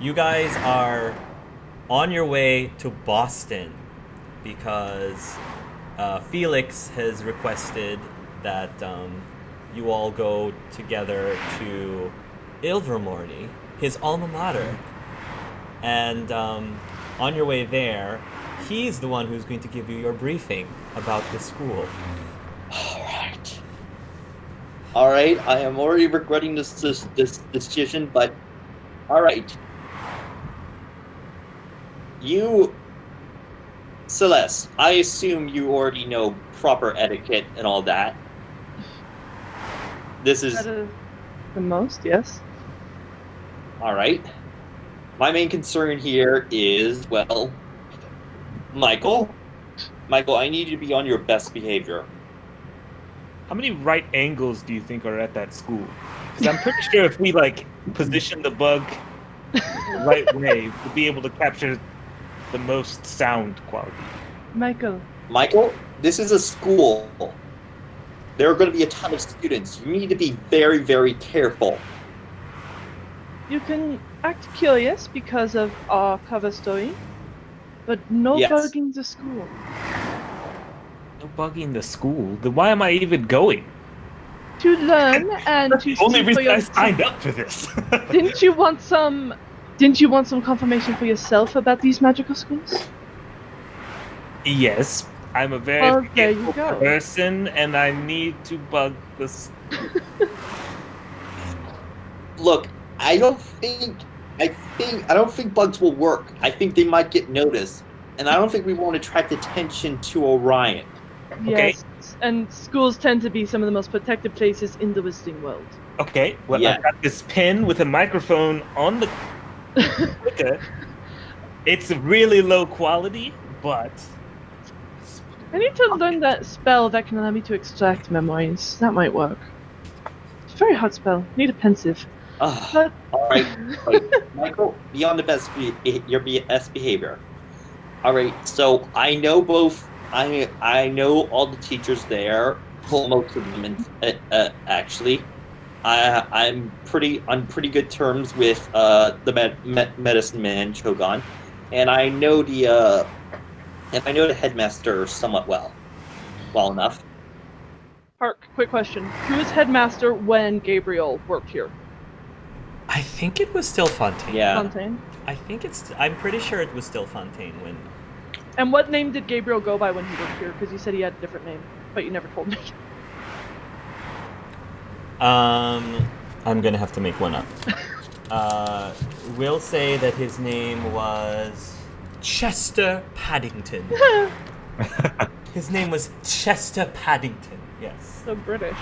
You guys are on your way to Boston because Felix has requested that you all go together to Ilvermorny, his alma mater. And on your way there, he's the one who's going to give you your briefing about the school. Alright. Alright, I am already regretting this decision, but alright. You, Celeste, I assume you already know proper etiquette and all that. This is... The most, yes. Alright. My main concern here is, well, Michael, I need you to be on your best behavior. How many right angles do you think are at that school? Because I'm pretty sure if we position the bug the right way, we'll be able to capture the most sound quality. Michael, this is a school. There are going to be a ton of students. You need to be very, very careful. you can act curious because of our cover story, but no Yes. bugging the school. No bugging the school. Then why am I even going? To learn and to The only see for reason I yourself. signed up for this. Didn't you want some confirmation for yourself about these magical schools? Yes, I'm a very Well, there you forgetful go. person, and I need to bug this. Look, I don't think bugs will work. I think they might get noticed, and I don't think we want to attract attention to Orion. Okay. Yes, and schools tend to be some of the most protected places in the Wizarding world. Okay, well, Yeah. I've got this pen with a microphone on the clicker. It's really low quality, but I need to learn that spell that can allow me to extract memories. That might work. It's a very hard spell. Need a pensive. But All right, Michael, be on the your best behavior. All right, so I know both. I know all the teachers there. Well, most of them, actually. I'm on pretty good terms with the medicine man Chogon, and I know the headmaster somewhat well enough. Hark, quick question. Who was headmaster when Gabriel worked here? I think it was still Fontaine. Yeah. Fontaine. I'm pretty sure it was still Fontaine when. And what name did Gabriel go by when he worked here? Because you said he had a different name, but you never told me. I'm gonna have to make one up. We'll say that his name was Chester Paddington. His name was Chester Paddington. Yes. So British.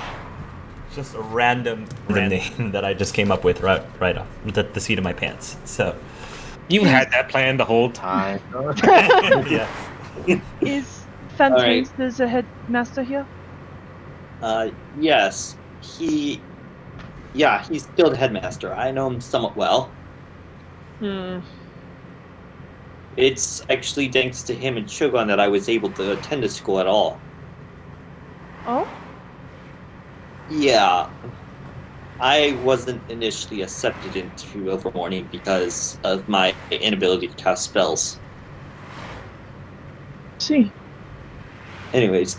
Just a random name that I just came up with right off the seat of my pants. So. you had that plan the whole time. Yes. Is Fontaine still the headmaster here? Yes, he's still the headmaster. I know him somewhat well. It's actually thanks to him and Shogun that I was able to attend the school at all. Oh? Yeah. I wasn't initially accepted into Ilvermorny because of my inability to cast spells. See. Anyways,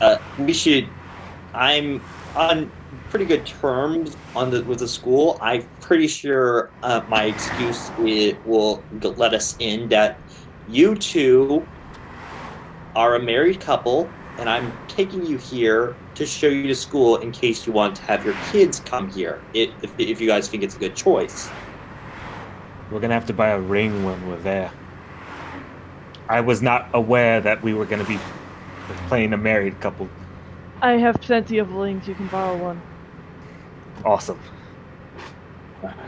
I'm on pretty good terms with the school. I'm pretty sure my excuse will let us in that you two are a married couple, and I'm taking you here to show you the school in case you want to have your kids come here, if you guys think it's a good choice. We're gonna have to buy a ring when we're there. I was not aware that we were gonna be playing a married couple. I have plenty of rings. You can borrow one. Awesome.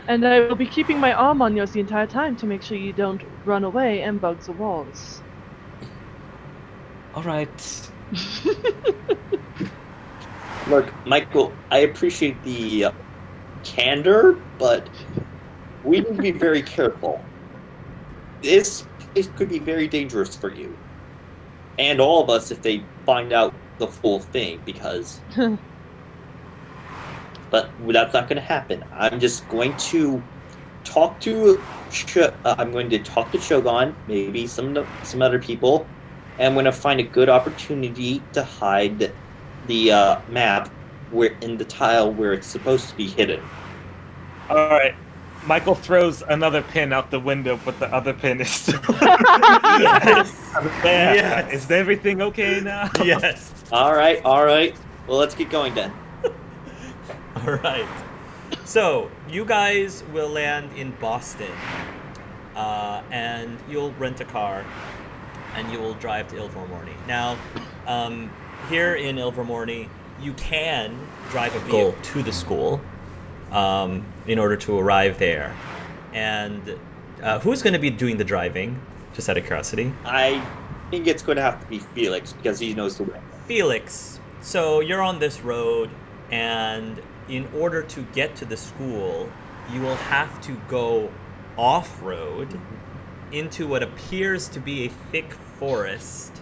And I will be keeping my arm on yours the entire time to make sure you don't run away and bug the walls. All right. Look, Michael, I appreciate the candor, but we need to be very careful. This could be very dangerous for you. And all of us if they find out the full thing, because... But that's not going to happen. I'm just going to talk to. I'm going to talk to Shogun, maybe some other people, and I'm going to find a good opportunity to hide the map where in the tile where it's supposed to be hidden. All right. Michael throws another pin out the window, but the other pin is still. Yes. There. Yes. Is everything okay now? Yes. All right. Well, let's get going then. All right. So you guys will land in Boston, and you'll rent a car, and you will drive to Ilvermorny. Now, here in Ilvermorny, you can drive a vehicle to the school in order to arrive there. And who's going to be doing the driving? Just out of curiosity. I think it's going to have to be Felix because he knows the way. Felix, so you're on this road, and in order to get to the school, you will have to go off-road into what appears to be a thick forest,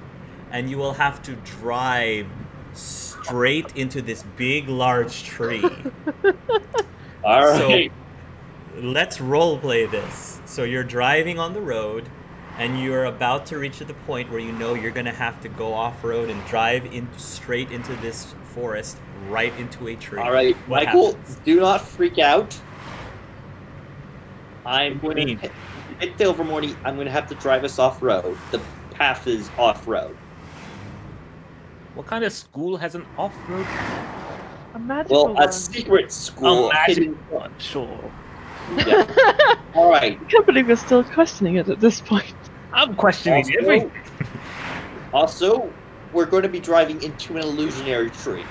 and you will have to drive straight into this big, large tree. All right. So let's roleplay this. So you're driving on the road, and you're about to reach the point where you know you're going to have to go off-road and drive straight into this forest, right into a tree. All right, What Michael, happens? do not freak out. I'm going to hit Ilvermorny. I'm going to have to drive us off-road. The path is off-road. What kind of school has an off-road? A magical Well, one. a secret school. magic hidden- one, sure. Yeah. All right. I can't believe you're still questioning it at this point. I'm questioning everything. Also, we're going to be driving into an illusionary tree.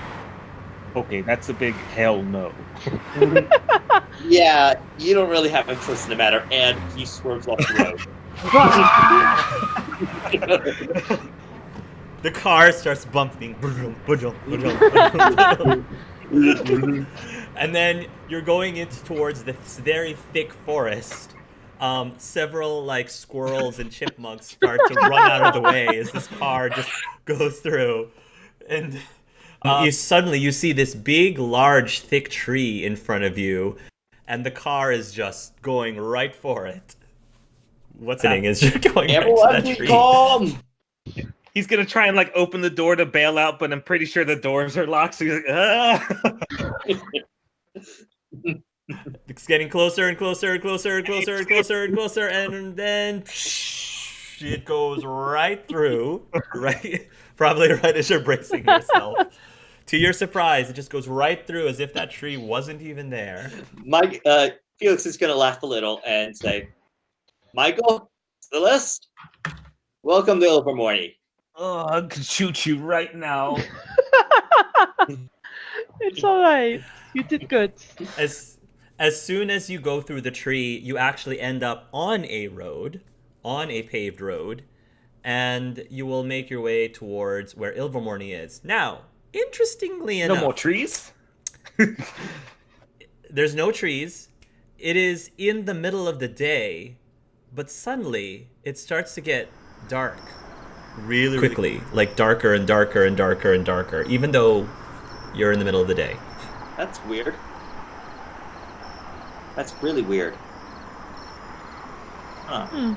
Okay, that's a big hell no. Yeah, you don't really have a choice in the matter, and he swerves off the road. The car starts bumping. And then you're going towards this very thick forest. Several like squirrels and chipmunks start to run out of the way as this car just goes through. And you see this big, large, thick tree in front of you, and the car is just going right for it. What's happening is you're going right to Everyone that be tree. calm! He's gonna try and like open the door to bail out, but I'm pretty sure the doors are locked. So he's like, ah. It's getting closer and closer and closer and closer and closer and closer, and then it goes right through, right, probably right as you're bracing yourself. To your surprise, it just goes right through as if that tree wasn't even there. Felix is going to laugh a little and say, Michael, Celeste, welcome to Ilvermorny. Oh, I could shoot you right now. It's alright. You did good. As soon as you go through the tree, you actually end up on a road, on a paved road, and you will make your way towards where Ilvermorny is. Now, interestingly enough... No more trees? There's no trees. It is in the middle of the day, but suddenly it starts to get dark really quickly, like darker and darker and darker and darker, even though you're in the middle of the day. That's weird. That's really weird. Huh.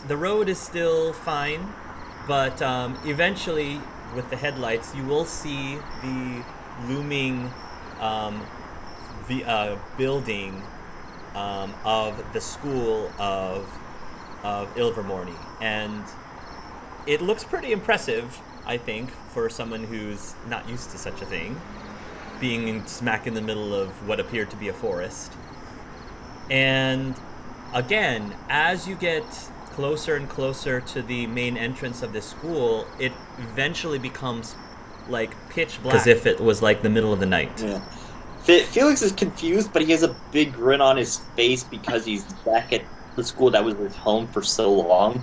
The road is still fine, but eventually, with the headlights, you will see the looming building of the school of Ilvermorny, and it looks pretty impressive, I think, for someone who's not used to such a thing, being smack in the middle of what appeared to be a forest. And again, as you get closer and closer to the main entrance of this school, it eventually becomes like pitch black, as if it was like the middle of the night. Yeah. Felix is confused, but he has a big grin on his face because he's back at the school that was his home for so long.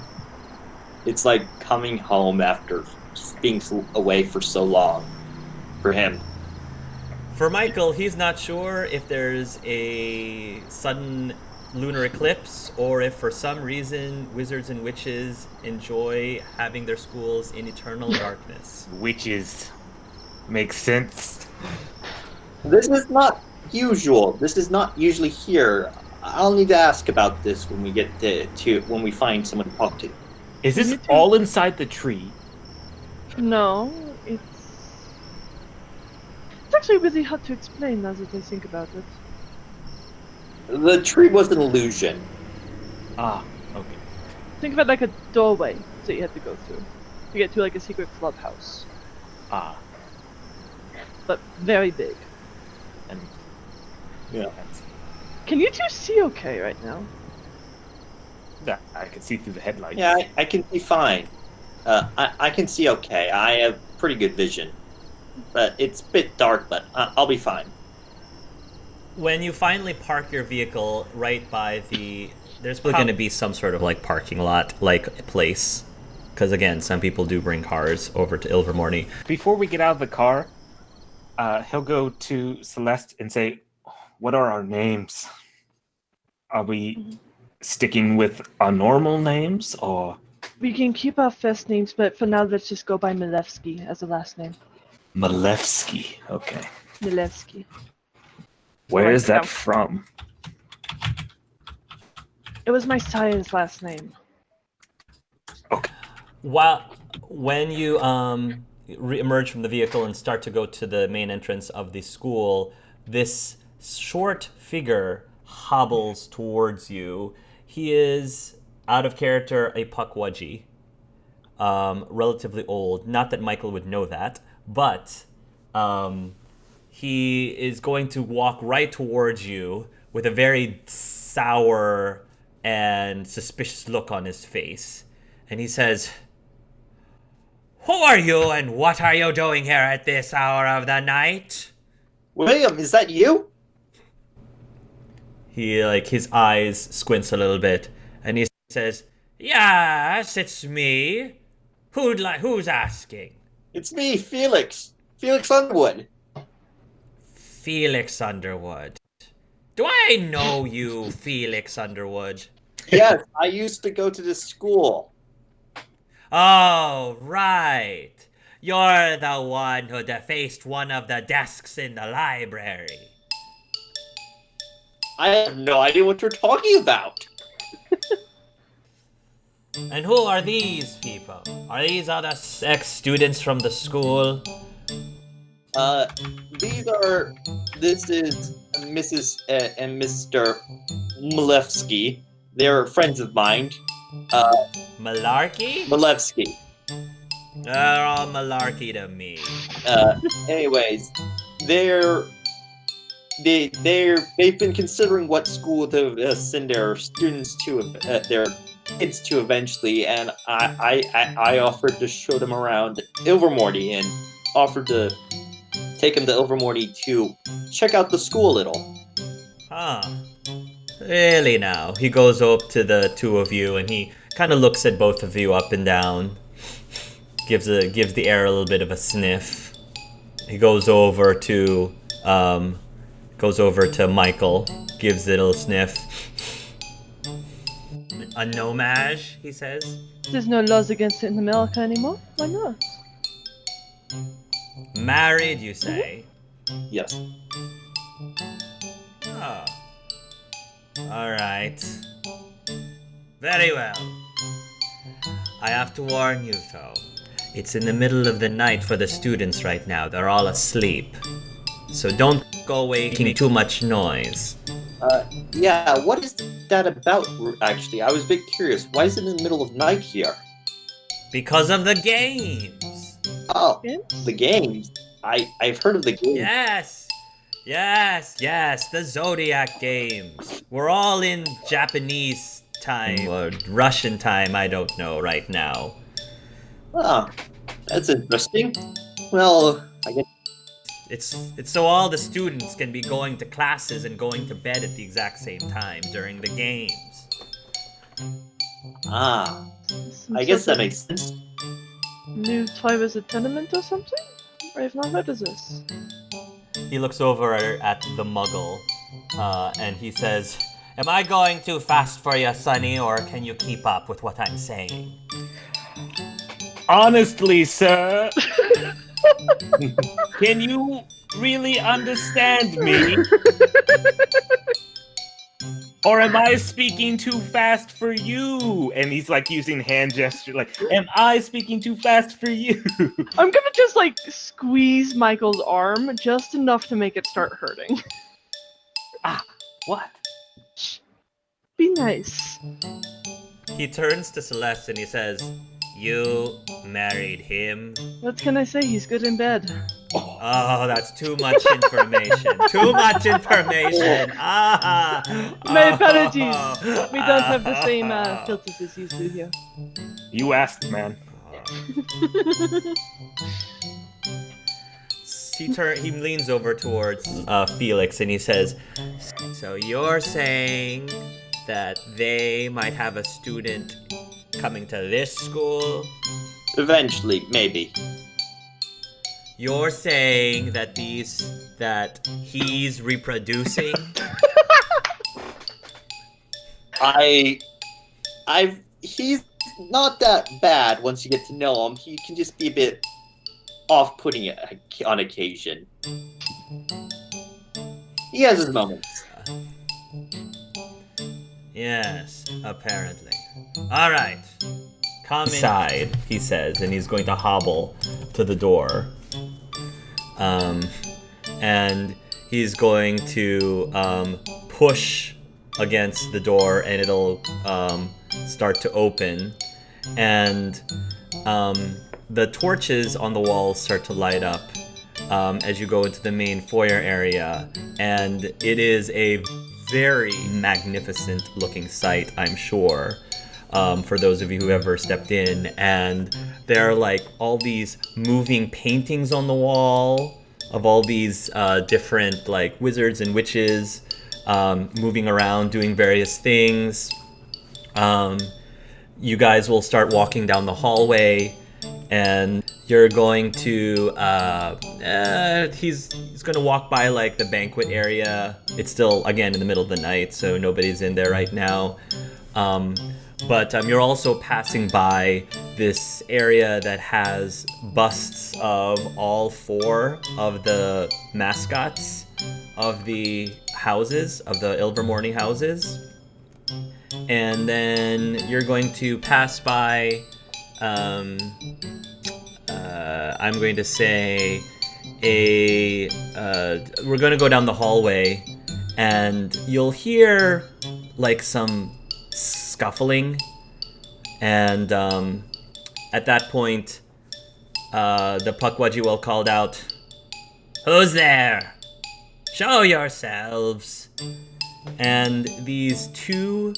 It's like coming home after being away for so long for him. For Michael, he's not sure if there's a sudden lunar eclipse or if for some reason wizards and witches enjoy having their schools in eternal darkness. Witches. Makes sense. This is not usual. This is not usually here. I'll need to ask about this when we get to when we find someone to talk to. Is this Me too. all inside the tree? No, it's actually really hard to explain now that I think about it. The tree was an illusion. Ah, okay. Think of it like a doorway that you had to go through to get to like a secret clubhouse, Ah, but very big. and Yeah. Can you two see okay right now? that I can see through the headlights. Yeah, I can see fine. I can see okay. I have pretty good vision. But it's a bit dark, but I'll be fine. When you finally park your vehicle right by there's probably going to be some sort of like parking lot like place, because again, some people do bring cars over to Ilvermorny. Before we get out of the car, he'll go to Celeste and say, "What are our names? Are we sticking with our normal names, or We can keep our first names, but for now, let's just go by Milevsky as a last name. Malevsky?" Okay. Milevsky. Where Right, is that yeah. from? It was my sire's last name. When you emerge from the vehicle and start to go to the main entrance of the school, this short figure hobbles towards you. He is, out of character, a Pukwudgie, relatively old. Not that Michael would know that, but he is going to walk right towards you with a very sour and suspicious look on his face. And he says, "Who are you and what are you doing here at this hour of the night?" William, is that you? He, his eyes squints a little bit, and he says, "Yes, it's me. Who's asking?" It's me, Felix. Felix Underwood. "Felix Underwood. Do I know you, Felix Underwood?" Yes, I used to go to this school. "Oh, right. You're the one who defaced one of the desks in the library." I have no idea what you're talking about. "And who are these people? Are these other ex-students from the school?" This is Mrs. And Mr. Malevsky. They're friends of mine. Malarkey? Malevsky. They're all malarkey to me. Anyways, they've been considering what school to send their students to, their kids to eventually, and I offered to show them around Ilvermorny and offered to take them to Ilvermorny to check out the school a little. Huh. Really now? He goes up to the two of you and he kind of looks at both of you up and down. Gives the air a little bit of a sniff. He goes over to Michael, gives it a little sniff. "A nomage," he says. There's no laws against it in America anymore. Why not? "Married, you say?" Yes. Oh. Alright. Very well. I have to warn you, though. It's in the middle of the night for the students right now. They're all asleep. So don't go making too much noise. Yeah, what is that about, actually? I was a bit curious. Why is it in the middle of night here? Because of the games. Oh, Games? the games. I've heard of the games. Yes, the Zodiac games. We're all in Japanese time, or Russian time, I don't know right now. Ah, that's interesting. Well, I guess. It's so all the students can be going to classes and going to bed at the exact same time during the games. Ah, Some I guess sort that of makes sense. new toy was a tenement or something? I've not heard of this. He looks over at the muggle, and he says, "Am I going too fast for you, Sonny, or can you keep up with what I'm saying?" Honestly, sir, can you really understand me? Or am I speaking too fast for you? And he's like using hand gesture, like, am I speaking too fast for you? I'm gonna just like squeeze Michael's arm just enough to make it start hurting. What? Shh. Be nice. He turns to Celeste and he says, "You married him?" What can I say? He's good in bed. Oh, that's too much information. Too much information. Ah. My apologies. We don't have the same filters as you do here. You asked, man. He leans over towards Felix and he says, "So you're saying that they might have a student coming to this school? Eventually, maybe. You're saying that he's reproducing?" He's not that bad once you get to know him. He can just be a bit off-putting on occasion. He has his moments. Yes, apparently. All right. Come inside, he says, and he's going to hobble to the door. And he's going to push against the door, and it'll start to open. And the torches on the walls start to light up as you go into the main foyer area. And it is a very magnificent looking sight, I'm sure. For those of you who ever stepped in, and there are like all these moving paintings on the wall of all these different like wizards and witches moving around doing various things. You guys will start walking down the hallway, and you're going to he's going to walk by like the banquet area. It's still again in the middle of the night, so nobody's in there right now. But you're also passing by this area that has busts of all 4 of the mascots of the houses, of the Ilvermorny houses. And then you're going to pass by, I'm going to say, we're going to go down the hallway, and you'll hear like some scuffling, and at that point the Pukwudgie called out, "Who's there? Show yourselves." And these 2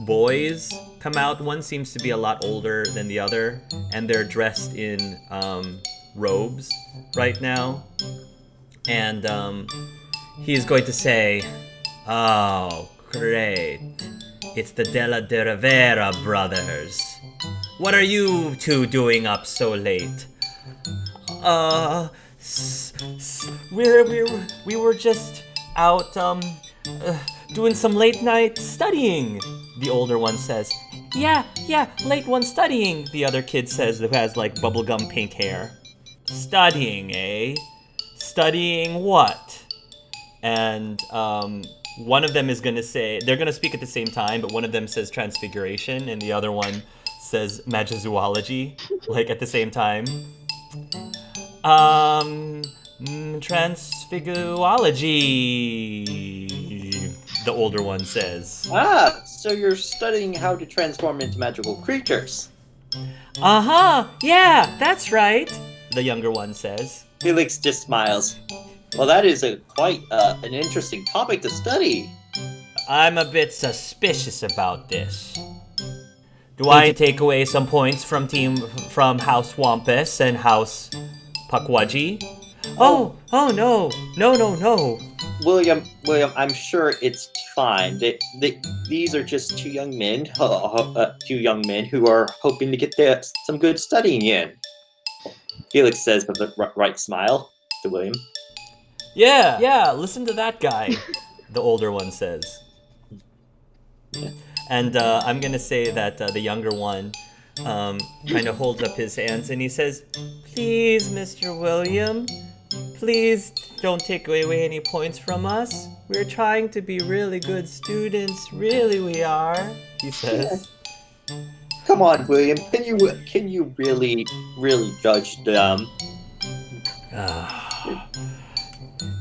boys come out. One seems to be a lot older than the other, and they're dressed in robes right now. And he's going to say, "Oh, great. It's the Della de Rivera brothers. What are you 2 doing up so late?" We were just out doing some late night studying," the older one says. Yeah, late one studying," the other kid says, who has like bubblegum pink hair. "Studying, eh? Studying what?" And one of them is going to say, they're going to speak at the same time, but one of them says transfiguration, and the other one says magizoology, like at the same time. Transfiguology, the older one says. So you're studying how to transform into magical creatures. Uh-huh, yeah, that's right, the younger one says. Felix just smiles. Well, that is quite an interesting topic to study. I'm a bit suspicious about this. Do I take away some points from House Wampus and House Pukwudgie? Oh, no. William, I'm sure it's fine. These are just 2 young men, 2 young men who are hoping to get some good studying in. Felix says with a right smile to William. Yeah, listen to that guy, the older one says. Yeah. And I'm going to say that the younger one kind of holds up his hands and he says, "Please, Mr. William, please don't take away any points from us. We're trying to be really good students. Really, we are, he says. Come on, William. Can you really judge them?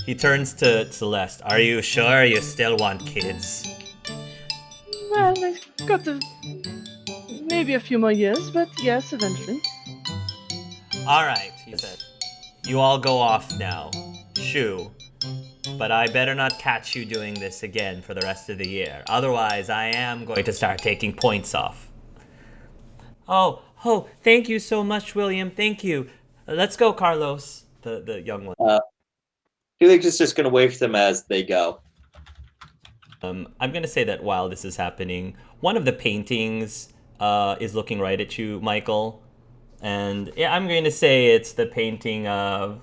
He turns to Celeste. Are you sure you still want kids? Well, I've got maybe a few more years, but yes, eventually. All right, he said. You all go off now. Shoo. But I better not catch you doing this again for the rest of the year. Otherwise, I am going to start taking points off. Oh, thank you so much, William. Thank you. Let's go, Carlos, the young one. Felix is just going to wave them as they go. I'm going to say that while this is happening, one of the paintings is looking right at you, Michael. And yeah, I'm going to say it's the painting of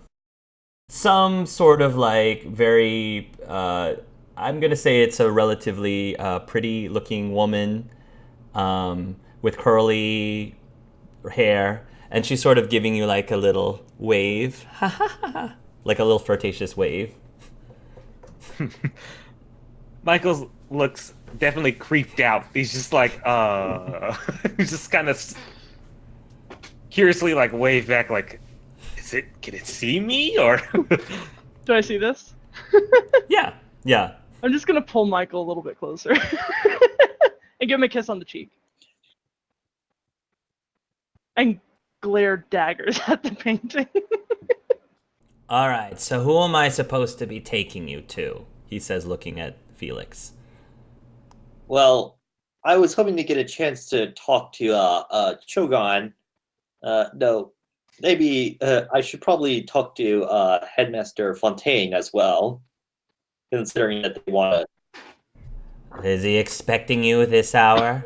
some sort of like very, I'm going to say it's a relatively pretty looking woman with curly hair. And she's sort of giving you like a little wave. Like a little flirtatious wave. Michael looks definitely creeped out. He's just like, he's just kind of curiously like wave back like, can it see me or? Do I see this? Yeah. I'm just gonna pull Michael a little bit closer and give him a kiss on the cheek. And glare daggers at the painting. All right, so who am I supposed to be taking you to? He says, looking at Felix. Well, I was hoping to get a chance to talk to Chogon. No, maybe I should probably talk to Headmaster Fontaine as well, considering that they want to. Is he expecting you this hour?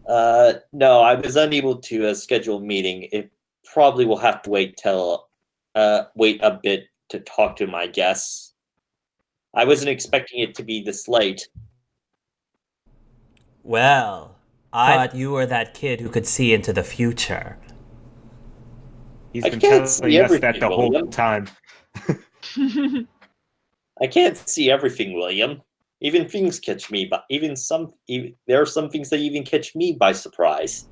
No, I was unable to schedule a meeting. It probably will have to wait a bit to talk to my guests. I wasn't expecting it to be this late. Well, I thought you were that kid who could see into the future. He's I been can't telling see us that everything, the whole William. time. I can't see everything, William. Even things catch me, but there are some things that even catch me by surprise.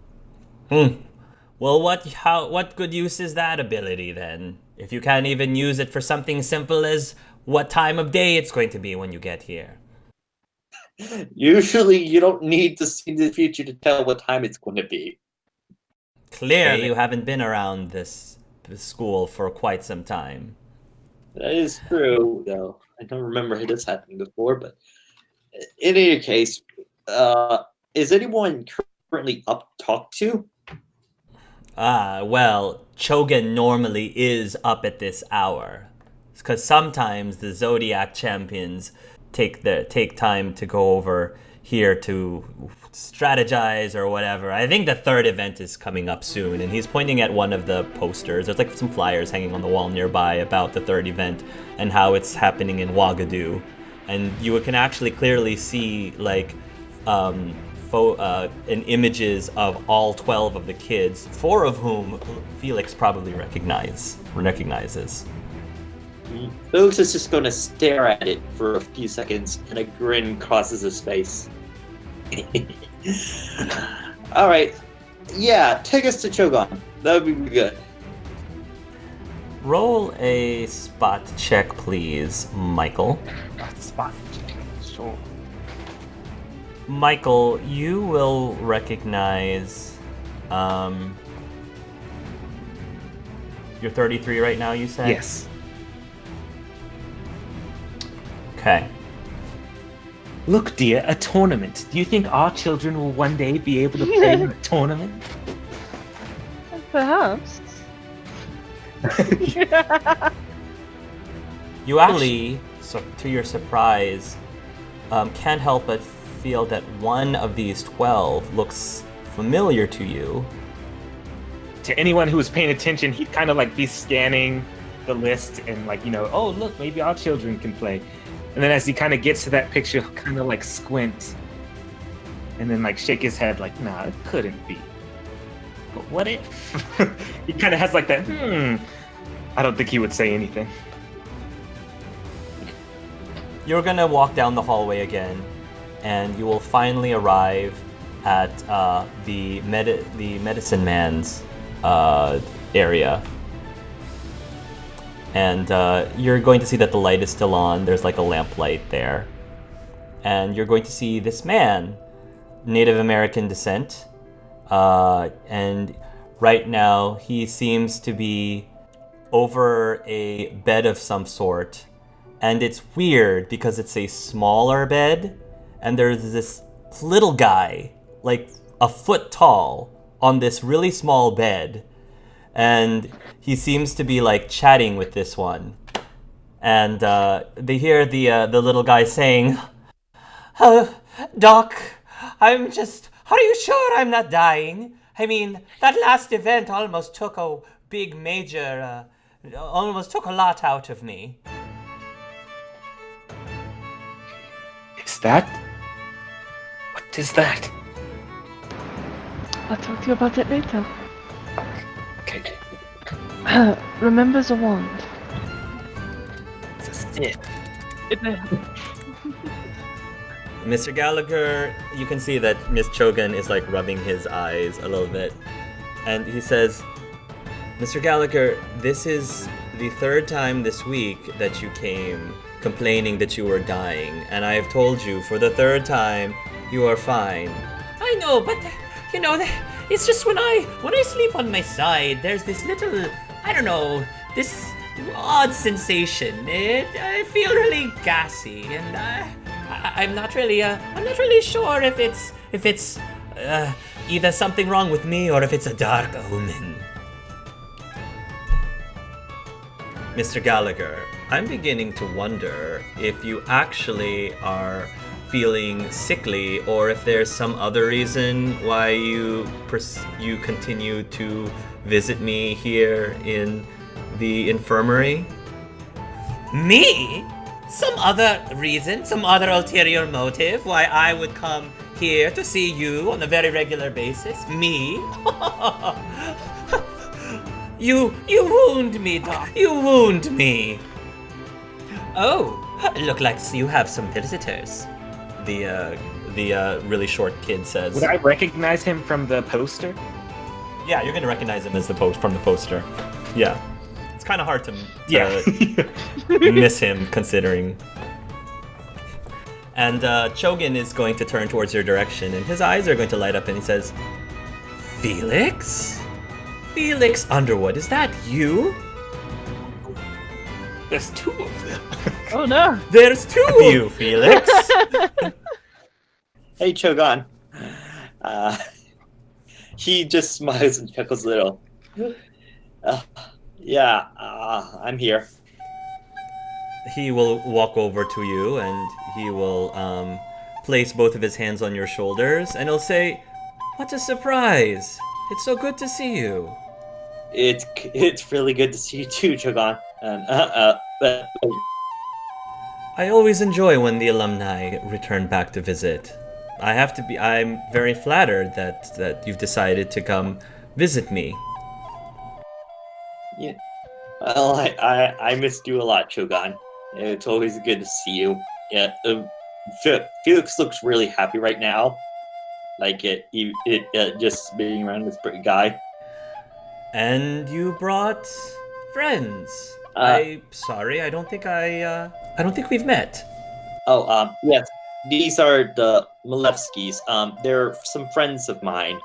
Well, what good use is that ability then? If you can't even use it for something simple as what time of day it's going to be when you get here. Usually, you don't need to see the future to tell what time it's going to be. Clearly, you haven't been around this school for quite some time. That is true, though. I don't remember this happening before, but in any case, is anyone currently up to talk to? Well, Chogan normally is up at this hour. Because sometimes the Zodiac champions take time to go over here to strategize or whatever. I think the third event is coming up soon, and he's pointing at one of the posters. There's like some flyers hanging on the wall nearby about the third event and how it's happening in Ouagadougou. And you can actually clearly see like images of all 12 of the kids, 4 of whom Felix probably recognizes. Felix is just going to stare at it for a few seconds, and a grin crosses his face. All right. Yeah, take us to Chogon. That would be good. Roll a spot check, please, Michael. Spot check, sure. Michael, you will recognize... you're 33 right now, you said? Yes. Okay. Look, dear, a tournament. Do you think our children will one day be able to play in a tournament? Perhaps. You actually, to your surprise, can't help but feel that one of these 12 looks familiar to you. To anyone who was paying attention, he'd kind of like be scanning the list and like, oh, look, maybe our children can play. And then as he kind of gets to that picture, he'll kind of like squint and then like shake his head like, nah, it couldn't be. But what if? He kind of has like that, I don't think he would say anything. You're gonna walk down the hallway again, and you will finally arrive at the medicine man's area. And you're going to see that the light is still on. There's like a lamp light there. And you're going to see this man, Native American descent. And right now, he seems to be over a bed of some sort. And it's weird because it's a smaller bed. And there's this little guy, like a foot tall, on this really small bed. And he seems to be like chatting with this one. And they hear the little guy saying, Doc, are you sure I'm not dying? I mean, that last event almost took a big major, almost took a lot out of me. What is that? I'll talk to you about it later. Okay. Remember the wand. It's a stick. Mr. Gallagher, you can see that Miss Chogan is like rubbing his eyes a little bit. And he says, Mr. Gallagher, this is the third time this week that you came complaining that you were dying. And I have told you for the third time, you are fine. I know, but, you know, it's just when I sleep on my side, there's this little, I don't know, this odd sensation. I feel really gassy, and I'm not really sure if it's either something wrong with me or if it's a dark omen. Mr. Gallagher, I'm beginning to wonder if you actually are feeling sickly, or if there's some other reason why you continue to visit me here in the infirmary. Me? Some other reason, some other ulterior motive why I would come here to see you on a very regular basis? Me? You wound me, Doc. You wound me. Oh, look like you have some visitors. The really short kid says. Would I recognize him from the poster? Yeah, you're gonna recognize him as from the poster. Yeah, it's kind of hard to miss him considering. And Chogan is going to turn towards your direction, and his eyes are going to light up, and he says, "Felix, Felix Underwood, is that you?" There's two of them. Oh no! There's two of you, Felix. Hey, Chogan. He just smiles and chuckles a little. I'm here. He will walk over to you, and he will place both of his hands on your shoulders, and he'll say, "What a surprise! It's so good to see you." It's really good to see you too, Chogan. But I always enjoy when the alumni return back to visit. I'm very flattered that you've decided to come visit me. yeah, well, I missed you a lot, Chogan. It's always good to see you. Yeah, Felix looks really happy right now. Like just being around this pretty guy. And you brought friends. I'm sorry, I don't think we've met. Yes. These are the Malevskis. They're some friends of mine.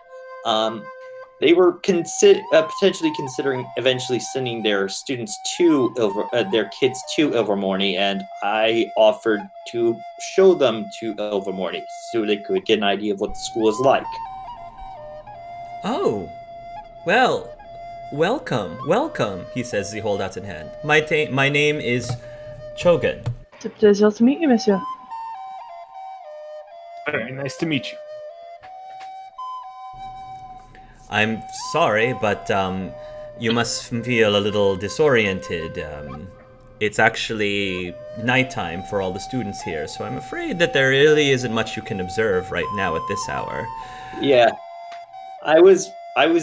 They were potentially considering eventually sending their students their kids to Ilvermorny, and I offered to show them to Ilvermorny so they could get an idea of what the school is like. Oh, well, welcome, he says as he holds out his hand. My name is Chogan. It's a pleasure to meet you, monsieur. Very nice to meet you. I'm sorry, but you must feel a little disoriented. It's actually nighttime for all the students here, so I'm afraid that there really isn't much you can observe right now at this hour. Yeah, I was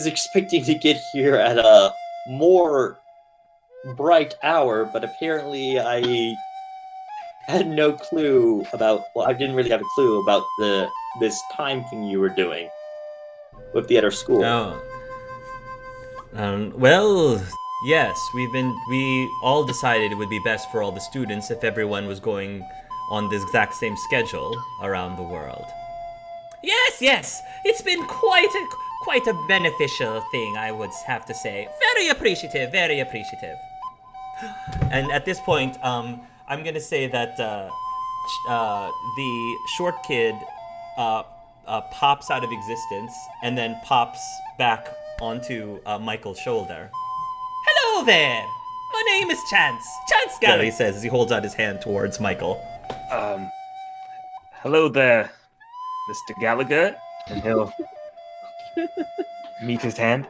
expecting to get here at a more bright hour, but apparently I had no clue about. Well, I didn't really have a clue about this time thing you were doing with the other school. Oh. Well, yes, we all decided it would be best for all the students if everyone was going on the exact same schedule around the world. Yes, it's been quite a beneficial thing, I would have to say. Very appreciative. And at this point, I'm gonna say that the short kid pops out of existence and then pops back onto Michael's shoulder. Hello there! My name is Chance Gallagher, he says as he holds out his hand towards Michael. Hello there, Mr. Gallagher. And he'll meet his hand.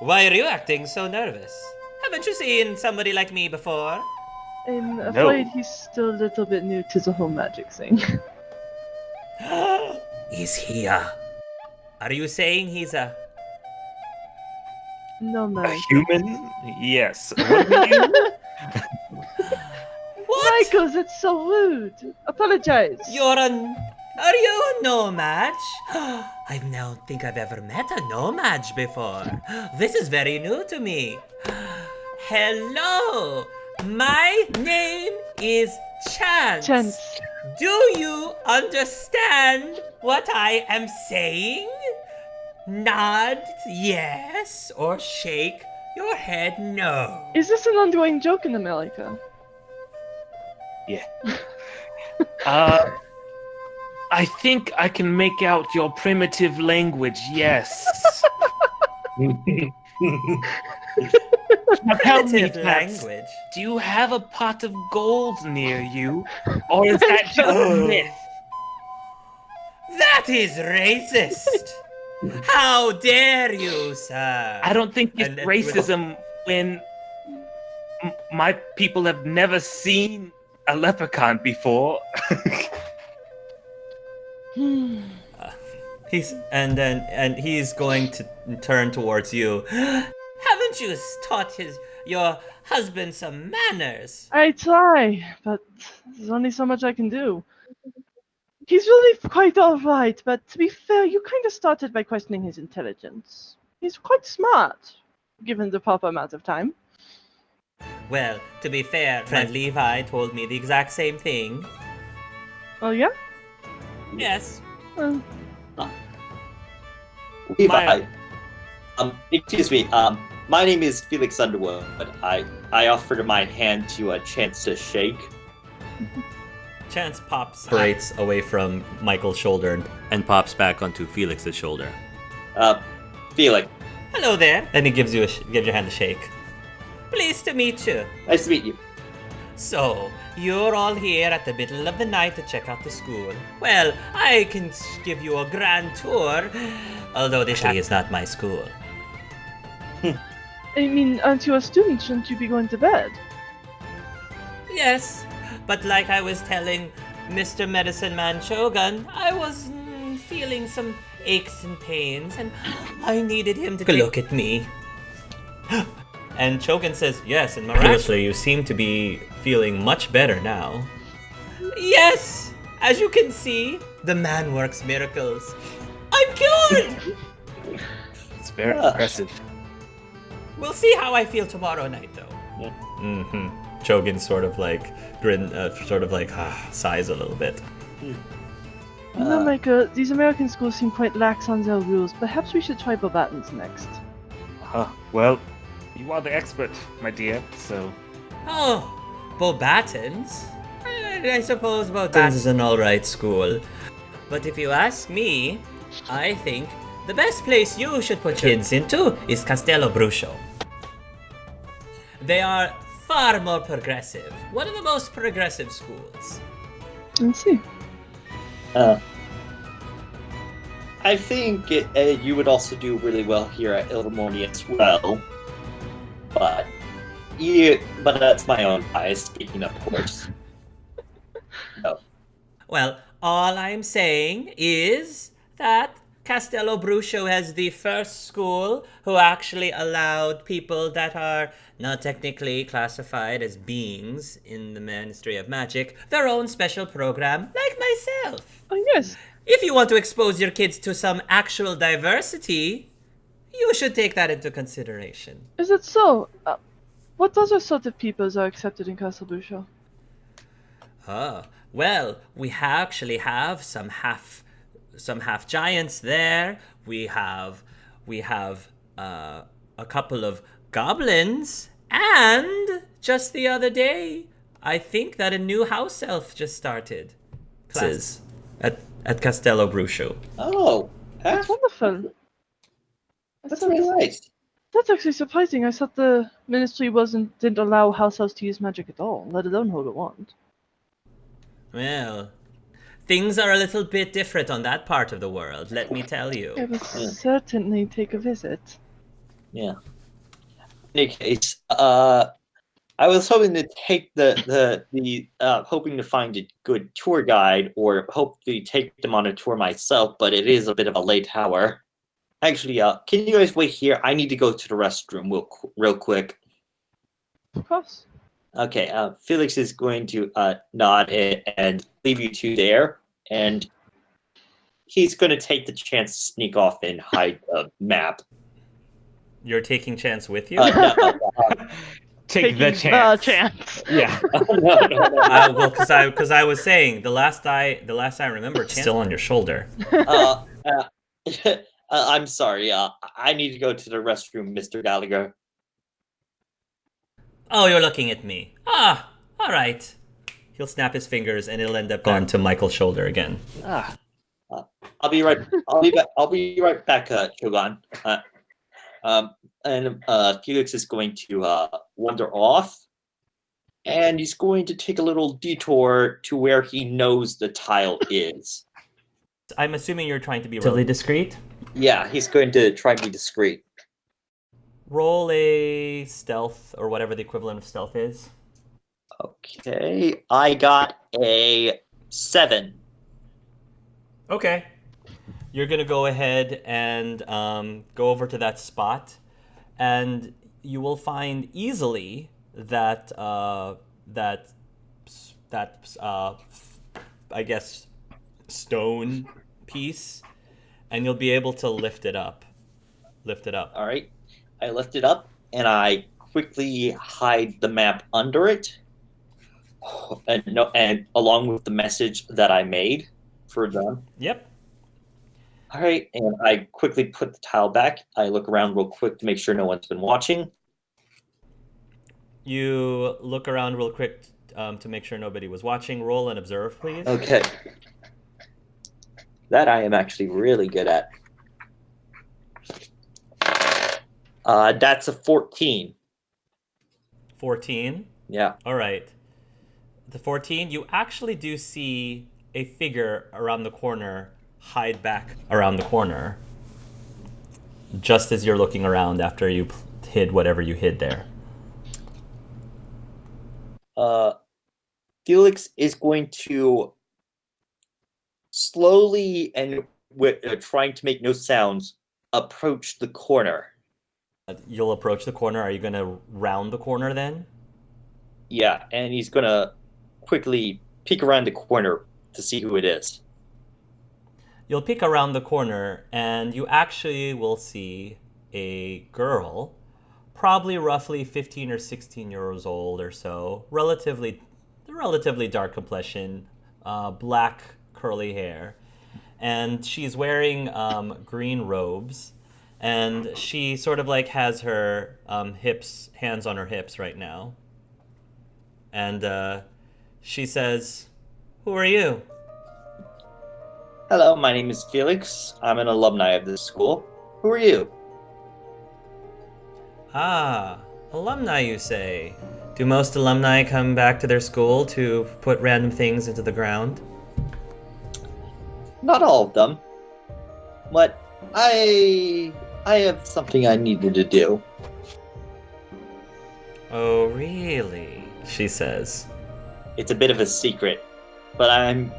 Why are you acting so nervous? Haven't you seen somebody like me before? I'm afraid he's still a little bit new to the whole magic thing. Is he Are you saying he's a... No, A man. human? Yes. What are you? What? Michael, that's so rude. Apologize. Are you a nomad? I don't think I've ever met a nomad before. This is very new to me. Hello, my name is Chance. Chance. Do you understand what I am saying? Nod yes or shake your head no. Is this an ongoing joke in America? Yeah. I think I can make out your primitive language, yes. Now tell me, Primitive Chance, language. do you have a pot of gold near you? Or is that just a myth? That is racist. How dare you, sir? I don't think it's And racism when my people have never seen a leprechaun before. He's going to turn towards you. Haven't you taught your husband some manners? I try, but there's only so much I can do. He's really quite alright, but to be fair, you kind of started by questioning his intelligence. He's quite smart, given the proper amount of time. Well, to be fair, friend Levi told me the exact same thing. Oh yeah? Yes. Well, Levi, excuse me. My name is Felix Underwood. I offered my hand to a Chance to shake. Chance separates away from Michael's shoulder and pops back onto Felix's shoulder. Felix, Hello there. And he gives your hand a shake. Pleased to meet you. nice to meet you. So, you're all here at the middle of the night to check out the school. Well, I can give you a grand tour, although this is not my school. I mean, aren't you a student? Shouldn't you be going to bed? Yes, but like I was telling Mr. Medicine Man Shogun, I was feeling some aches and pains, and I needed him to look at me. And Shogun says, yes, and miraculously you seem to be feeling much better now. Yes, as you can see, the man works miracles. I'm cured! It's very impressive. We'll see how I feel tomorrow night, though. Mm-hmm. Shogun sort of like sighs a little bit. No, Micah, these American schools seem quite lax on their rules. Perhaps we should try Bobatons next. Well, you are the expert, my dear, so... Oh, Bobatons? I suppose Bobatons is an alright school. But if you ask me, I think the best place you should put kids into is Castello Brucio. They are far more progressive. One of the most progressive schools. Let's see. I think you would also do really well here at Ilvermorny as well. But that's my own bias speaking, of course. No. Well, all I'm saying is that Castello Brucio has the first school who actually allowed people that are not technically classified as beings in the Ministry of Magic their own special program, like myself. Oh, yes. If you want to expose your kids to some actual diversity, you should take that into consideration. Is it so? What other sort of peoples are accepted in Castle Busho? Well, we actually have some half giants there. We have a couple of goblins, and just the other day, I think that a new house elf just started classes at Castello Brucio. Oh, That's wonderful. that's really nice. That's actually surprising. I thought the ministry didn't allow house elves to use magic at all, let alone hold a wand. Well, things are a little bit different on that part of the world, let me tell you. I will certainly take a visit. Yeah. In any case, I was hoping to take hoping to find a good tour guide, or hope to take them on a tour myself, but it is a bit of a late hour. Actually, can you guys wait here? I need to go to the restroom real quick. Of course. Okay, Felix is going to nod and leave you two there, and he's going to take the chance to sneak off and hide the map. You're taking chance with you? Take the Taking chance. The chance. Yeah. No. Well, because I was saying the last I remember, chance still on your shoulder. I'm sorry. I need to go to the restroom, Mr. Gallagher. Oh, you're looking at me. All right. He'll snap his fingers, and it'll end up going to Michael's shoulder again. I'll be right. I'll be right back, Shogun. And Felix is going to wander off, and he's going to take a little detour to where he knows the tile is. I'm assuming you're trying to be relatively discreet. Yeah, he's going to try and be discreet. Roll a stealth, or whatever the equivalent of stealth is. Okay, I got a 7. Okay. You're going to go ahead and go over to that spot, and you will find easily that I guess, stone piece, and you'll be able to lift it up. All right, I lift it up, and I quickly hide the map under it, and along with the message that I made for them. Yep. All right, and I quickly put the tile back. I look around real quick to make sure no one's been watching. You look around real quick to make sure nobody was watching. Roll and observe, please. Okay. That I am actually really good at. That's a 14. 14? Yeah. All right. The 14, you actually do see a figure around the corner hide back around the corner just as you're looking around after you hid whatever you hid there. Felix is going to slowly and with trying to make no sounds approach the corner. You'll approach the corner. Are you going to round the corner then? Yeah, and he's going to quickly peek around the corner to see who it is. You'll peek around the corner, and you actually will see a girl, probably roughly 15 or 16 years old or so, relatively dark complexion, black curly hair, and she's wearing green robes, and she sort of like has her hands on her hips right now, and she says, "Who are you?" Hello, my name is Felix. I'm an alumni of this school. Who are you? Ah, alumni, you say? Do most alumni come back to their school to put random things into the ground? Not all of them. But I have something I needed to do. Oh, really? She says. It's a bit of a secret, but I'm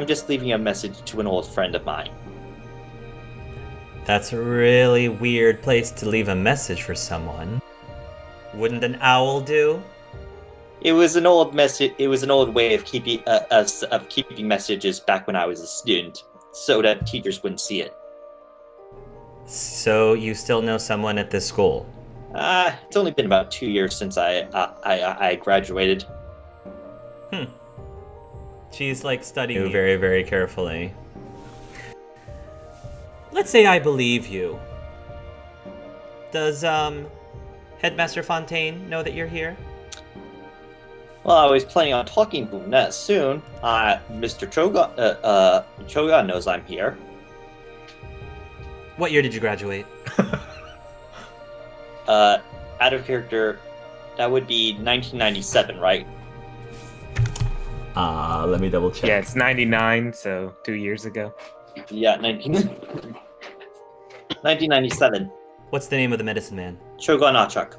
just leaving a message to an old friend of mine. That's a really weird place to leave a message for someone. Wouldn't an owl do? It was an old message. It was an old way of keeping messages back when I was a student, so that teachers wouldn't see it. So you still know someone at this school? It's only been about 2 years since I graduated. She's like studying you very, very carefully. Let's say I believe you. Does Headmaster Fontaine know that you're here? Well, I was planning on talking to him that soon. Mr. Choga knows I'm here. What year did you graduate? Out of character, that would be 1997, right? Let me double check. Yeah, it's 99, so 2 years ago. Yeah, 1997. What's the name of the medicine man? Shogun Achak.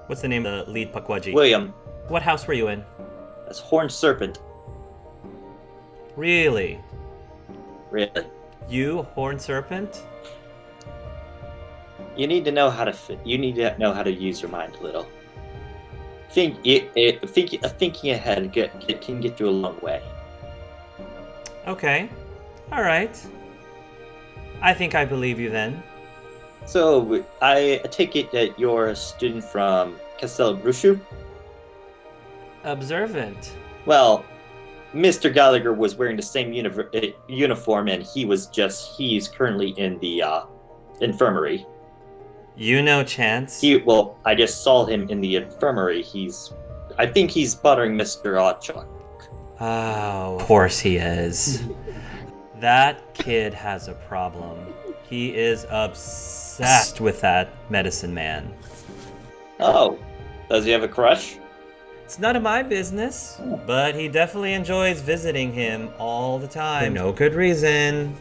What's the name of the lead Pakwaji? William. What house were you in? That's Horned Serpent. Really? Really. You, Horned Serpent? You need to know how to use your mind a little. Thinking ahead can get you a long way. Okay. Alright. I think I believe you then. So, I take it that you're a student from Castel Brushu? Observant. Well, Mr. Gallagher was wearing the same uniform, and he's currently in the infirmary. You know Chance? I just saw him in the infirmary. I think he's buttering Mr. Ochak. Oh, of course he is. That kid has a problem. He is obsessed with that medicine man. Oh, does he have a crush? It's none of my business, but he definitely enjoys visiting him all the time. For no good reason.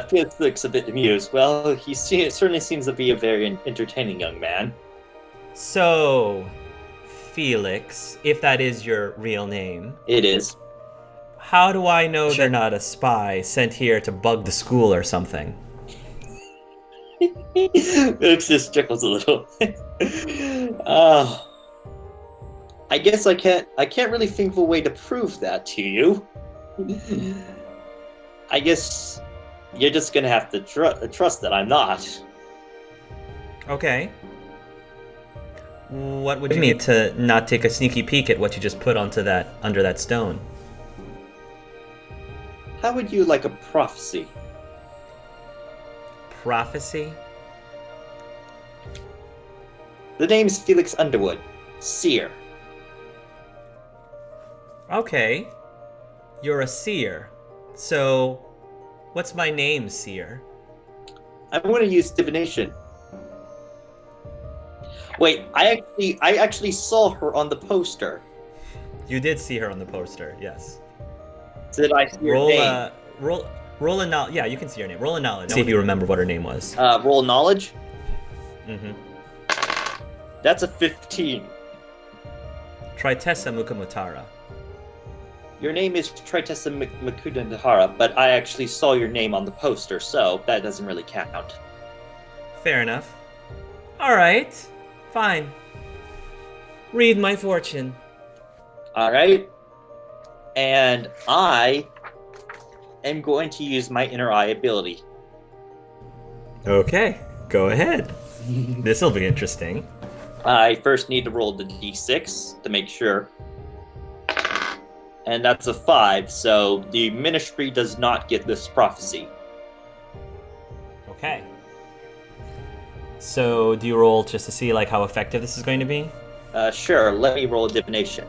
Felix looks a bit amused. Well, he certainly seems to be a very entertaining young man. So, Felix, if that is your real name. It is. How do I know you're not a spy sent here to bug the school or something? Felix just chuckles a little. I guess I can't really think of a way to prove that to you. I guess you're just gonna have to trust that I'm not. Okay. What would you need to not take a sneaky peek at what you just put under that stone? How would you like a prophecy? Prophecy? The name's Felix Underwood, seer. Okay. You're a seer. So, what's my name, seer? I want to use divination. Wait, I actually saw her on the poster. You did see her on the poster, yes. Did I see her name? Roll a knowledge. Yeah, you can see her name. Roll a knowledge. See if you remember what her name was. Roll knowledge? Mm-hmm. That's a 15. Tritessa Mukamutara. Your name is Tritessa Makudandahara, but I actually saw your name on the poster, so that doesn't really count. Fair enough. Alright. Fine. Read my fortune. Alright. And I am going to use my inner eye ability. Okay. Go ahead. This'll be interesting. I first need to roll the d6 to make sure. And that's a 5, so the ministry does not get this prophecy. Okay. So, do you roll just to see like how effective this is going to be? Sure, let me roll a divination.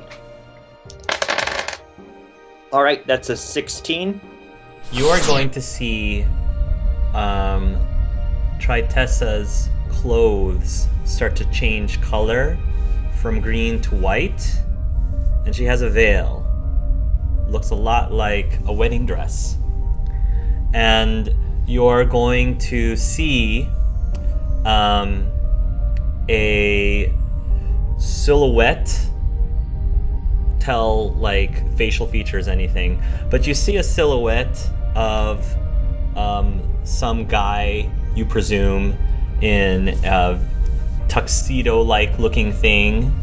Alright, that's a 16. You are going to see Tritessa's clothes start to change color from green to white, and she has a veil. Looks a lot like a wedding dress. And you're going to see a silhouette, tell like facial features, anything, but you see a silhouette of some guy, you presume, in a tuxedo-like looking thing.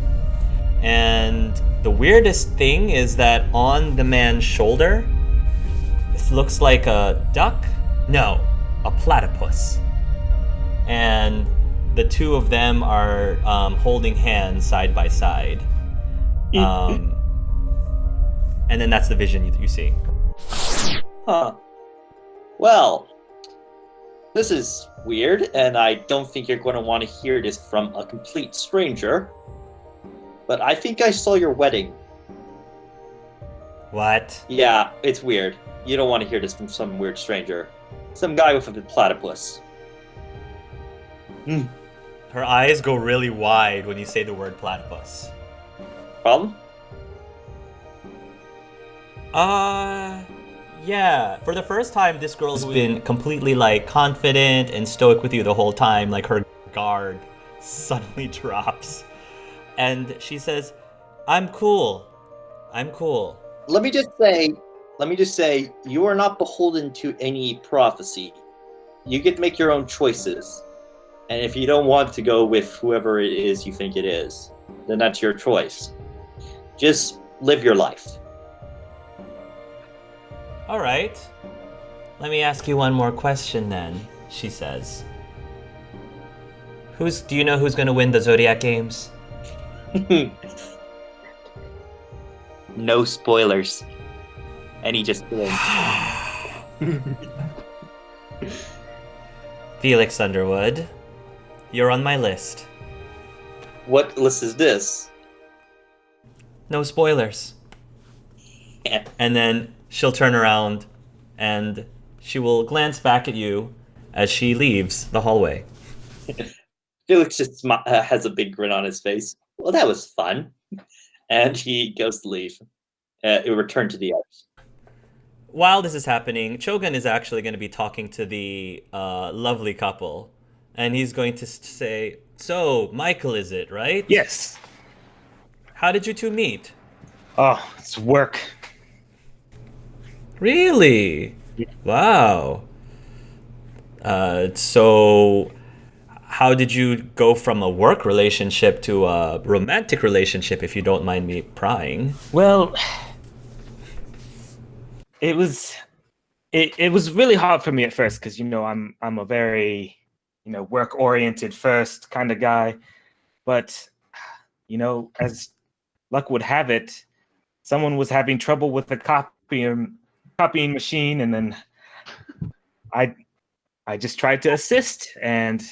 And the weirdest thing is that on the man's shoulder, it looks like a duck. No, a platypus. And the two of them are holding hands side by side. And then that's the vision you see. Huh. Well, this is weird, and I don't think you're going to want to hear this from a complete stranger. But I think I saw your wedding. What? Yeah, it's weird. You don't want to hear this from some weird stranger. Some guy with a platypus. Her eyes go really wide when you say the word platypus. Problem? Yeah. For the first time, this girl's been completely, like, confident and stoic with you the whole time. Like, her guard suddenly drops. And she says, I'm cool. I'm cool. Let me just say, you are not beholden to any prophecy. You get to make your own choices. And if you don't want to go with whoever it is you think it is, then that's your choice. Just live your life. All right. Let me ask you one more question then, she says. Do you know who's going to win the Zodiac Games? No spoilers. And he just wins. Felix Underwood, you're on my list. What list is this? No spoilers. Yeah. And then she'll turn around and she will glance back at you as she leaves the hallway. Felix just has a big grin on his face. Well, that was fun. And he goes to leave. It returned to the others. While this is happening, Chogun is actually going to be talking to the lovely couple. And he's going to say, so, Michael is it, right? Yes. How did you two meet? Oh, it's work. Really? Yeah. Wow. So, how did you go from a work relationship to a romantic relationship, if you don't mind me prying? Well, it was really hard for me at first because I'm a very work oriented first kind of guy, but as luck would have it, someone was having trouble with the copying machine, and then I just tried to assist, and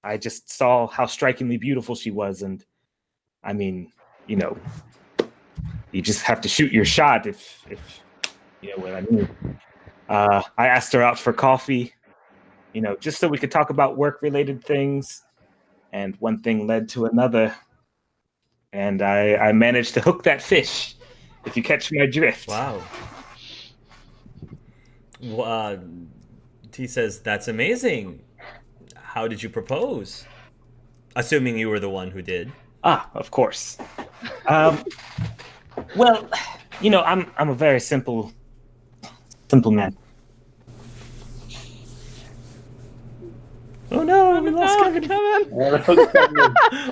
I just saw how strikingly beautiful she was, and I mean, you just have to shoot your shot if you know what I mean. I asked her out for coffee, just so we could talk about work-related things, and one thing led to another, and I managed to hook that fish, if you catch my drift. Wow. He says, that's amazing. How did you propose? Assuming you were the one who did. Ah, of course. Well, I'm a very simple man. Oh no, we lost Kevin.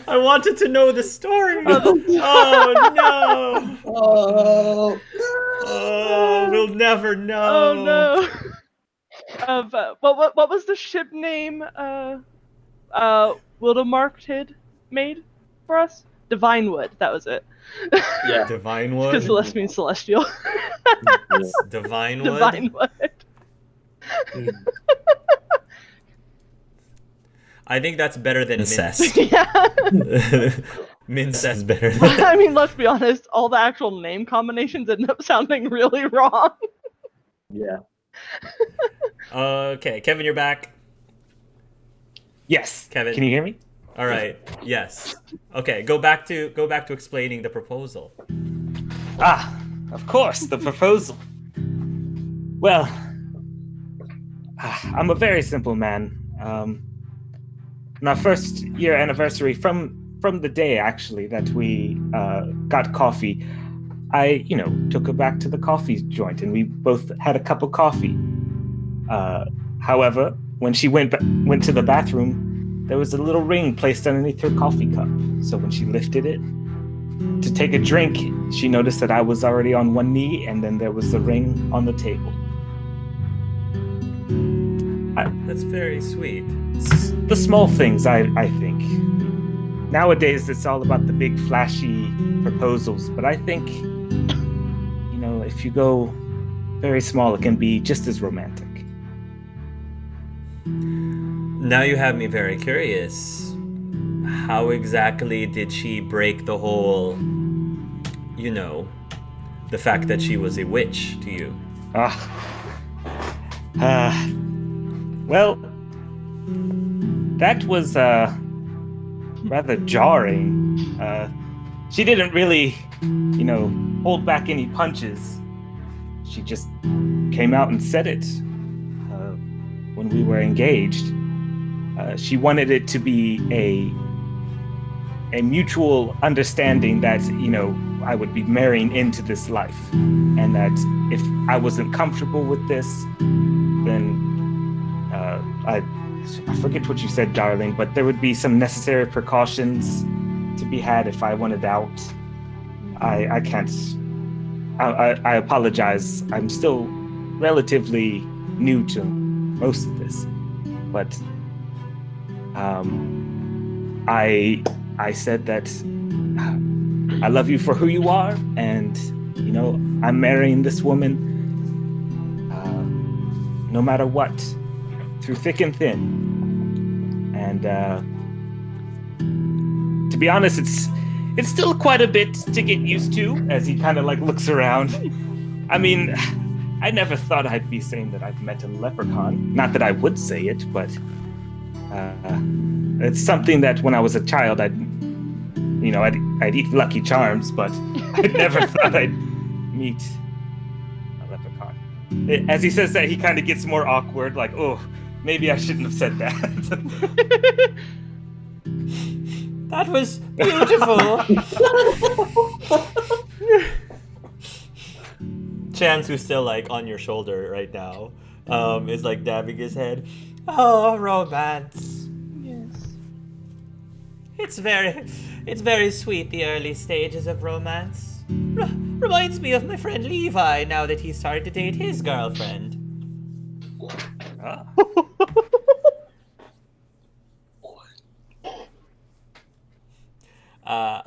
I wanted to know the story. Oh no. Oh, Oh, we'll never know. Oh no. What was the ship name Wildemark made for us? Divinewood, that was it. yeah. Divinewood? Because Celeste means celestial. Divinewood? Divinewood. I think that's better than incest. Yeah. Mincest is better than I mean, let's be honest, all the actual name combinations end up sounding really wrong. Yeah. Okay, Kevin, you're back. Yes. Kevin. Can you hear me? All right. Yes. Okay, go back to explaining the proposal. Ah, of course, the proposal. Well, I'm a very simple man. On our first year anniversary, from the day actually that we got coffee, I took her back to the coffee joint, and we both had a cup of coffee. However, when she went to the bathroom, there was a little ring placed underneath her coffee cup. So when she lifted it to take a drink, she noticed that I was already on one knee, and then there was the ring on the table. That's very sweet. The small things, I think. Nowadays, it's all about the big, flashy proposals, but I think, if you go very small, it can be just as romantic. Now you have me very curious. How exactly did she break the whole, the fact that she was a witch to you? Well, that was rather jarring. She didn't really, hold back any punches. She just came out and said it when we were engaged. She wanted it to be a mutual understanding that, I would be marrying into this life, and that if I wasn't comfortable with this, then I forget what you said, darling, but there would be some necessary precautions to be had if I wanted out. I can't. I apologize. I'm still relatively new to most of this, but I said that I love you for who you are, and I'm marrying this woman no matter what, through thick and thin. And to be honest, it's still quite a bit to get used to, as he kind of looks around. I mean, I never thought I'd be saying that I've met a leprechaun. Not that I would say it, but it's something that when I was a child, I'd eat Lucky Charms, but I never thought I'd meet a leprechaun. As he says that, he kind of gets more awkward, like, oh, maybe I shouldn't have said that. That was beautiful. Chance, who's still on your shoulder right now, is dabbing his head. Oh, romance. Yes. It's very sweet, the early stages of romance. Reminds me of my friend Levi now that he's started to date his girlfriend. Ah.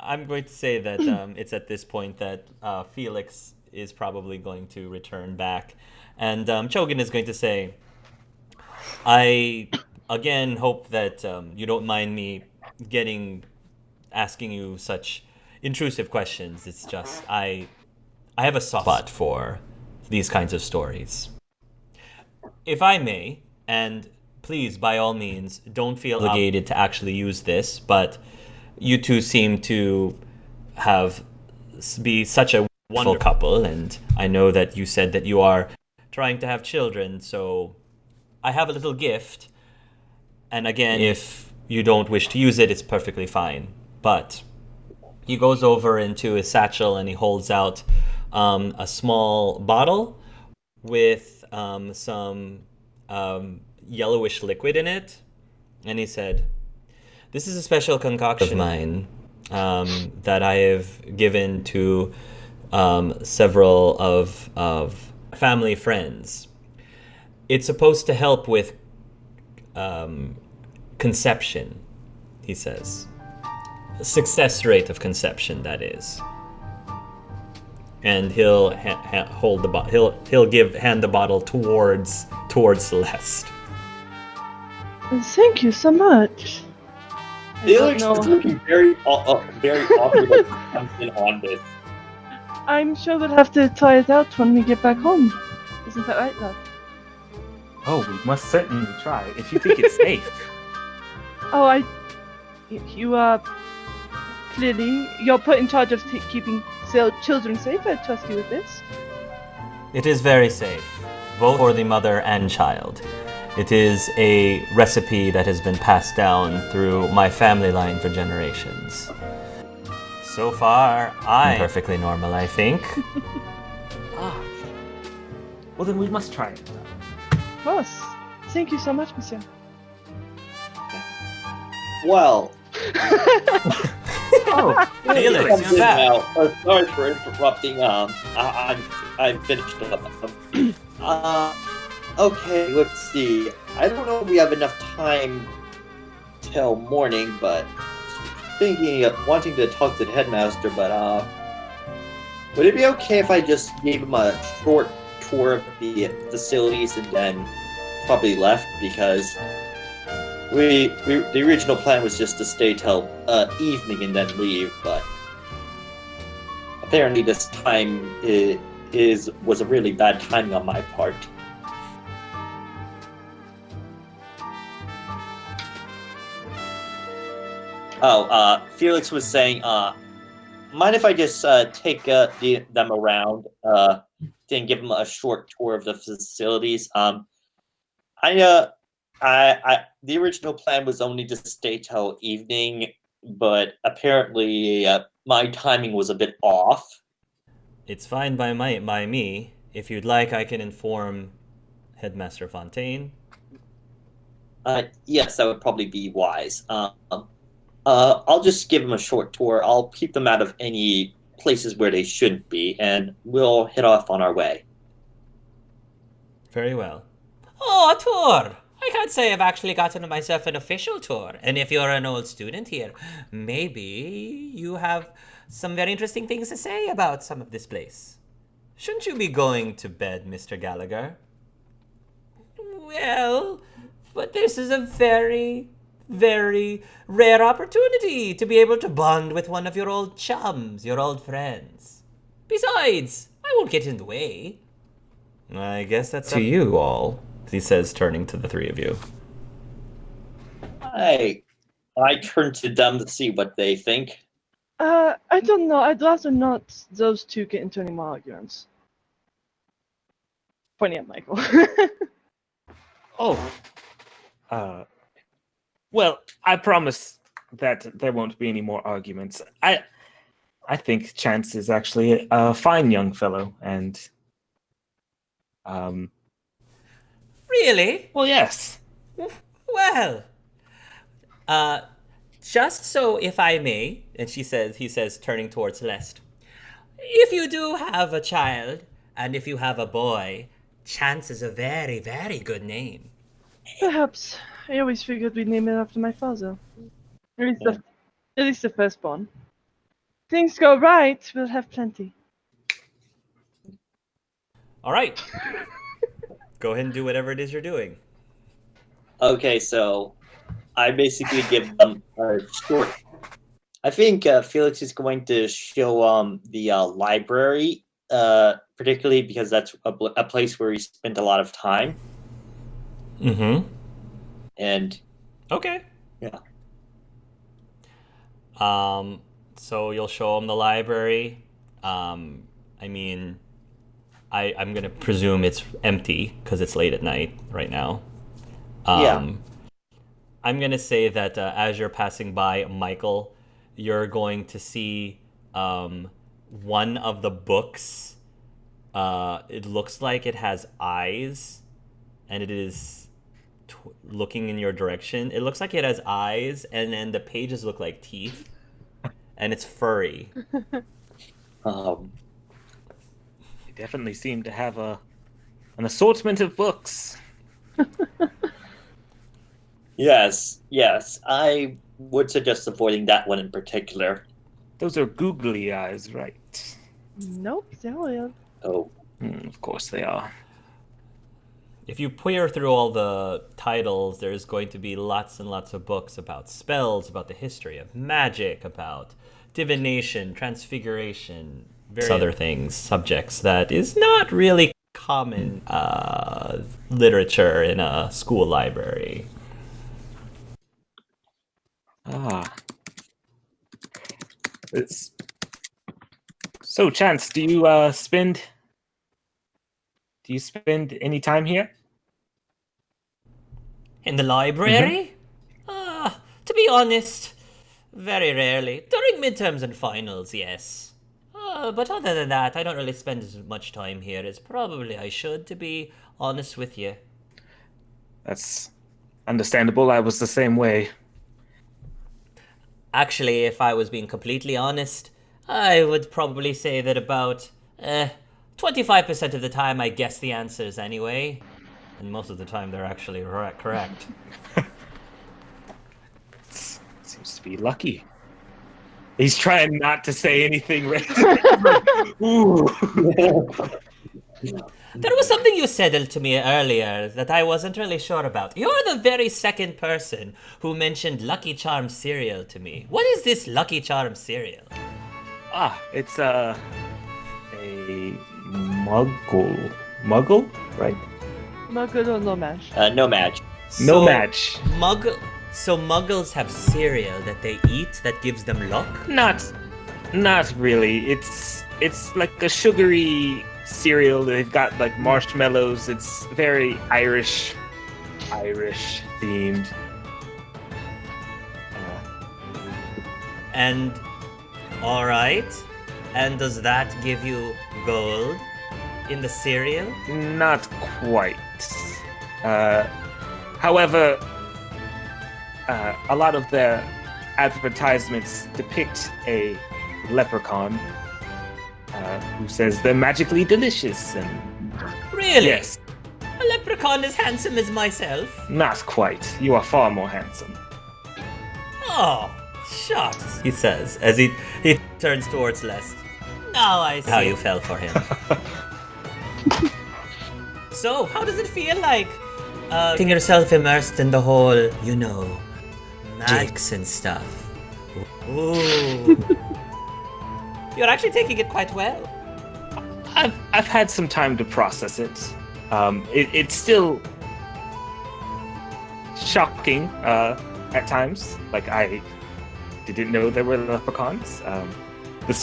I'm going to say that it's at this point that Felix is probably going to return back. And Chogan is going to say, I, again, hope that you don't mind me asking you such intrusive questions. It's just, I have a soft spot for these kinds of stories. If I may, and please, by all means, don't feel obligated to actually use this, but you two seem to be such a wonderful couple, and I know that you said that you are trying to have children, so I have a little gift. And again, if you don't wish to use it, it's perfectly fine. But he goes over into his satchel and he holds out a small bottle with some yellowish liquid in it. And he said, "This is a special concoction of mine that I have given to several of family friends. It's supposed to help with conception," he says. Success rate of conception, that is. And he'll hold the bottle. He'll hand the bottle towards Celeste. Thank you so much. Felix is looking very awkward as he comes in on this. I'm sure we'll have to try it out when we get back home. Isn't that right, love? Oh, we must certainly try, if you think it's safe. Oh, you are clearly you're put in charge of keeping children safe. I trust you with this. It is very safe, both for the mother and child. It is a recipe that has been passed down through my family line for generations. So far, I'm perfectly normal, I think. Well, then we must try it. Of course. Thank you so much, monsieur. Well, Oh, Felix, comes you're in back. now. Sorry for interrupting. I'm finished up. Okay, let's see. I don't know if we have enough time till morning, but thinking of wanting to talk to the headmaster. But would it be okay if I just gave him a short tour of the facilities and then probably left, because the original plan was just to stay till evening and then leave, but apparently this time was a really bad timing on my part. Oh, Felix was saying, mind if I just take them around and give them a short tour of the facilities? The original plan was only to stay till evening, but apparently my timing was a bit off. It's fine by me. If you'd like, I can inform Headmaster Fontaine. Yes, that would probably be wise. I'll just give them a short tour. I'll keep them out of any places where they shouldn't be, and we'll head off on our way. Very well. Oh, a tour! I can't say I've actually gotten myself an official tour. And if you're an old student here, maybe you have some very interesting things to say about some of this place. Shouldn't you be going to bed, Mr. Gallagher? Well, but this is a very, very rare opportunity to be able to bond with one of your old chums, your old friends. Besides, I won't get in the way. I guess that's to you all, he says, turning to the three of you. I turn to them to see what they think. I don't know. I'd rather not those two get into any more arguments. Pointing at Michael. Well, I promise that there won't be any more arguments. I think Chance is actually a fine young fellow, and Really? well, yes. Well, just so if I may, and he says, turning towards Celeste, if you do have a child, and if you have a boy, Chance is a very, very good name. Perhaps. I always figured we'd name it after my father. At least the firstborn. Things go right, we'll have plenty. All right. Go ahead and do whatever it is you're doing. Okay, so I basically give them a short. I think Felix is going to show the library, particularly because that's a place where he spent a lot of time. Mm-hmm. And okay. Yeah. So you'll show him the library. I'm gonna presume it's empty because it's late at night right now. Yeah. I'm gonna say that as you're passing by Michael, you're going to see one of the books. It looks like it has eyes, and it is looking in your direction. It looks like it has eyes, and then the pages look like teeth, and it's furry. Um, They definitely seem to have an assortment of books. yes. I would suggest avoiding that one in particular. Those are googly eyes, right? Nope, they're real. Oh. Of course they are. If you peer through all the titles, there's going to be lots and lots of books about spells, about the history of magic, about divination, transfiguration, various other things, subjects that is not really common literature in a school library. It's... So, Chance, do you spend any time here? In the library? To be honest, very rarely. During midterms and finals, yes. But other than that, I don't really spend as much time here as probably I should, to be honest with you. That's understandable. I was the same way. Actually, if I was being completely honest, I would probably say that about 25% of the time I guess the answers anyway, and most of the time they're actually correct. Seems to be lucky. He's trying not to say anything. Ooh. There was something you said to me earlier that I wasn't really sure about. You're the very second person who mentioned Lucky Charms cereal to me. What is this Lucky Charms cereal? It's a muggle, right? Muggle or no mash? No match. No match. So muggles have cereal that they eat that gives them luck? Not really. It's like a sugary cereal. They've got like marshmallows. It's very Irish themed. And all right. And does that give you gold in the cereal? Not quite. However, a lot of the advertisements depict a leprechaun who says they're magically delicious. And Really? yes, A leprechaun as handsome as myself? not quite. You are far more handsome. Oh, shucks, he says as he turns towards Lest. Now I see how you fell for him. So, how does it feel like getting yourself immersed in the whole, magics and stuff? Ooh. You're actually taking it quite well. I've had some time to process it. It's still shocking at times. Like, I didn't know there were leprechauns. This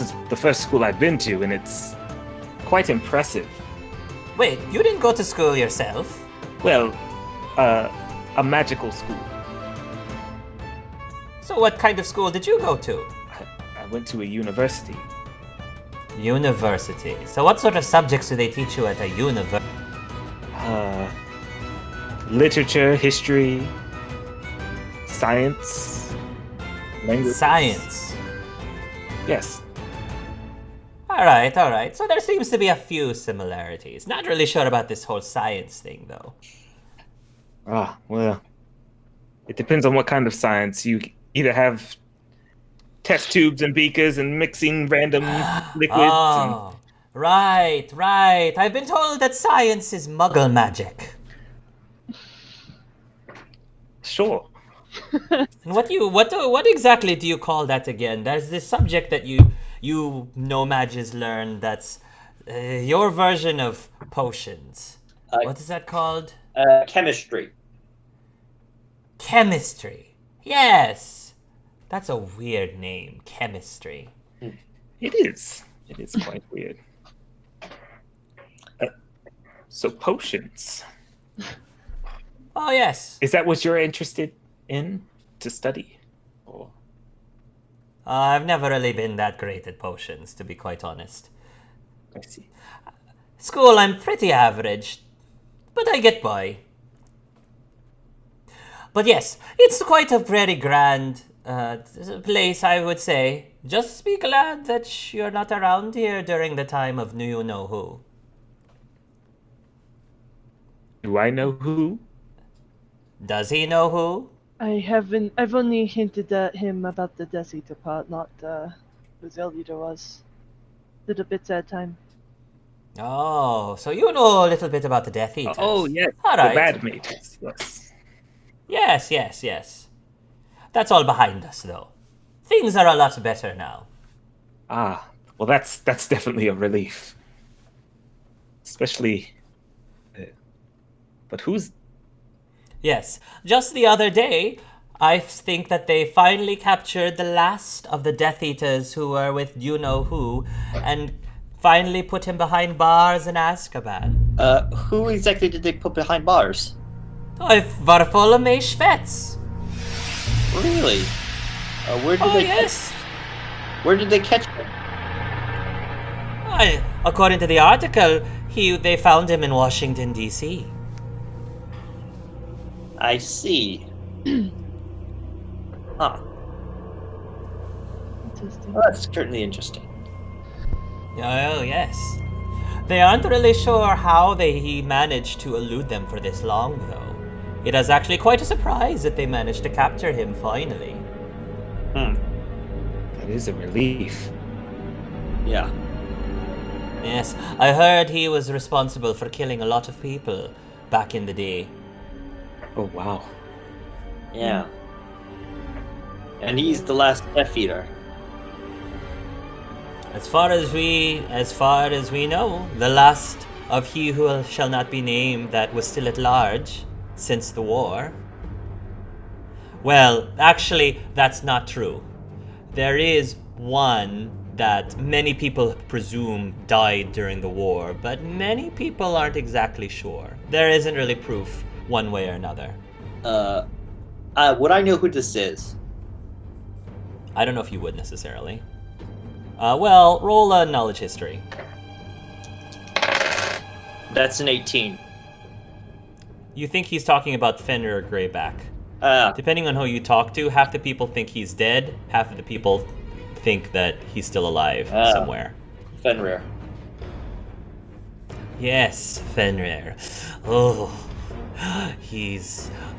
is the first school I've been to, and it's quite impressive. Wait, you didn't go to school yourself? Well, a magical school. So what kind of school did you go to? I went to a university. University. So what sort of subjects do they teach you at a university? Literature, history, science, language. Science. Yes. Alright. So there seems to be a few similarities. Not really sure about this whole science thing, though. Well, it depends on what kind of science. You either have test tubes and beakers and mixing random liquids. Oh, right. I've been told that science is muggle magic. Sure. And what exactly do you call that again? There's this subject that you mages learn that's your version of potions. What is that called? Chemistry. Chemistry. Yes. That's a weird name, chemistry. It is. It is quite weird. So potions. Oh, yes. Is that what you're interested in to study? Or I've never really been that great at potions, to be quite honest. I see. School, I'm pretty average, but I get by. But yes, it's quite a very grand place, I would say. Just be glad that you're not around here during the time of you-know-who. Do I know who? Does he know who? I've only hinted at him about the Death Eater part, not who the leader was. Little bits at a time. Oh, so you know a little bit about the Death Eaters. Oh, yes. All The right. bad mages. Yes. Yes. That's all behind us, though. Things are a lot better now. Well, that's definitely a relief. Especially... but who's... Yes, just the other day, I think that they finally captured the last of the Death Eaters who were with you-know-who, and finally put him behind bars in Azkaban. Who exactly did they put behind bars? Varfolomei Schvetz. Really? Where did Yes. Where did they catch him? According to the article, they found him in Washington, D.C. I see. Huh. Interesting. Well, that's certainly interesting. Oh, yes. They aren't really sure how he managed to elude them for this long, though. It is actually quite a surprise that they managed to capture him finally. That is a relief. Yeah. Yes, I heard he was responsible for killing a lot of people back in the day. Oh wow. Yeah. And he's the last Death Eater. As far as we know, the last of he who shall not be named that was still at large since the war. Well, actually, that's not true. There is one that many people presume died during the war, but many people aren't exactly sure. There isn't really proof one way or another. Would I know who this is? I don't know if you would necessarily. Well, roll a knowledge history. That's an 18. You think he's talking about Fenrir Greyback. Depending on who you talk to, half the people think he's dead, half of the people think that he's still alive somewhere. Fenrir. Yes, Fenrir. Oh,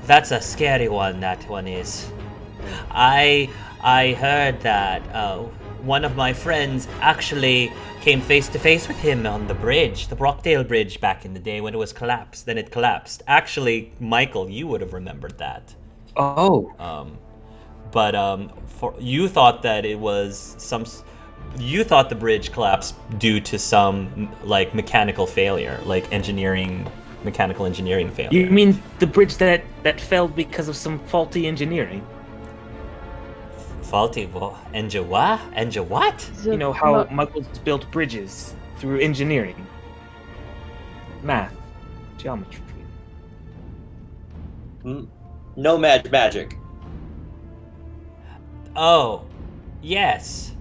that's a scary one, that one is. I heard that one of my friends actually came face to face with him on the bridge, the Brockdale Bridge back in the day when it was collapsed. Then it collapsed. Actually, Michael, you would have remembered that. Oh. You thought that it was you thought the bridge collapsed due to some like mechanical failure, like mechanical engineering failure. You mean the bridge that fell because of some faulty engineering? Faulty engine what? Engine what? You know how Michael's built bridges through engineering, math, geometry. No magic. Oh, yes.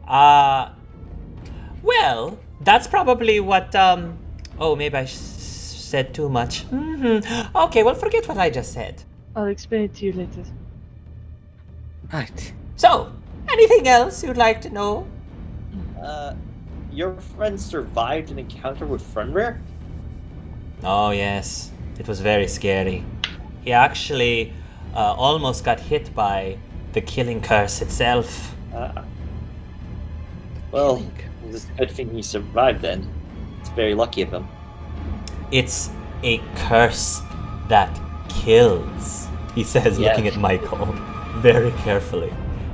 Well, that's probably what, oh, maybe I said too much. Mm-hmm. Okay, well, forget what I just said. I'll explain it to you later. Right. So, anything else you'd like to know? Your friend survived an encounter with Fenrir? Oh, yes. It was very scary. He actually almost got hit by the killing curse itself. Well, it's a good thing he survived then. It's very lucky of him. It's a curse that kills, he says, looking at Michael very carefully.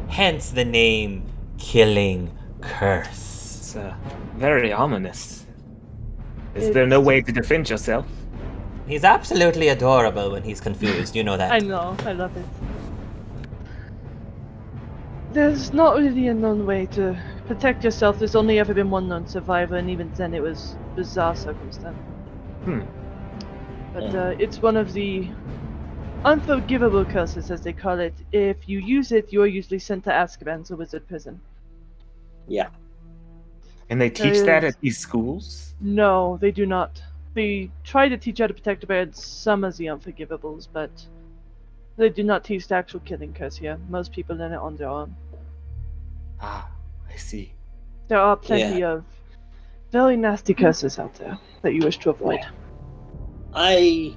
Hence the name Killing Curse. It's very ominous. Is there no way to defend yourself? He's absolutely adorable when he's confused, you know that. I know, I love it. There's not really a known way to protect yourself. There's only ever been one known survivor, and even then it was bizarre circumstance. But it's one of the unforgivable curses, as they call it. If you use it, you are usually sent to Azkaban, so wizard prison. Yeah. And they teach that at these schools? No, they do not. They try to teach how to protect against some of the unforgivables, but they do not teach the actual killing curse here. Most people learn it on their own. Ah, I see. There are plenty of very nasty curses out there that you wish to avoid. I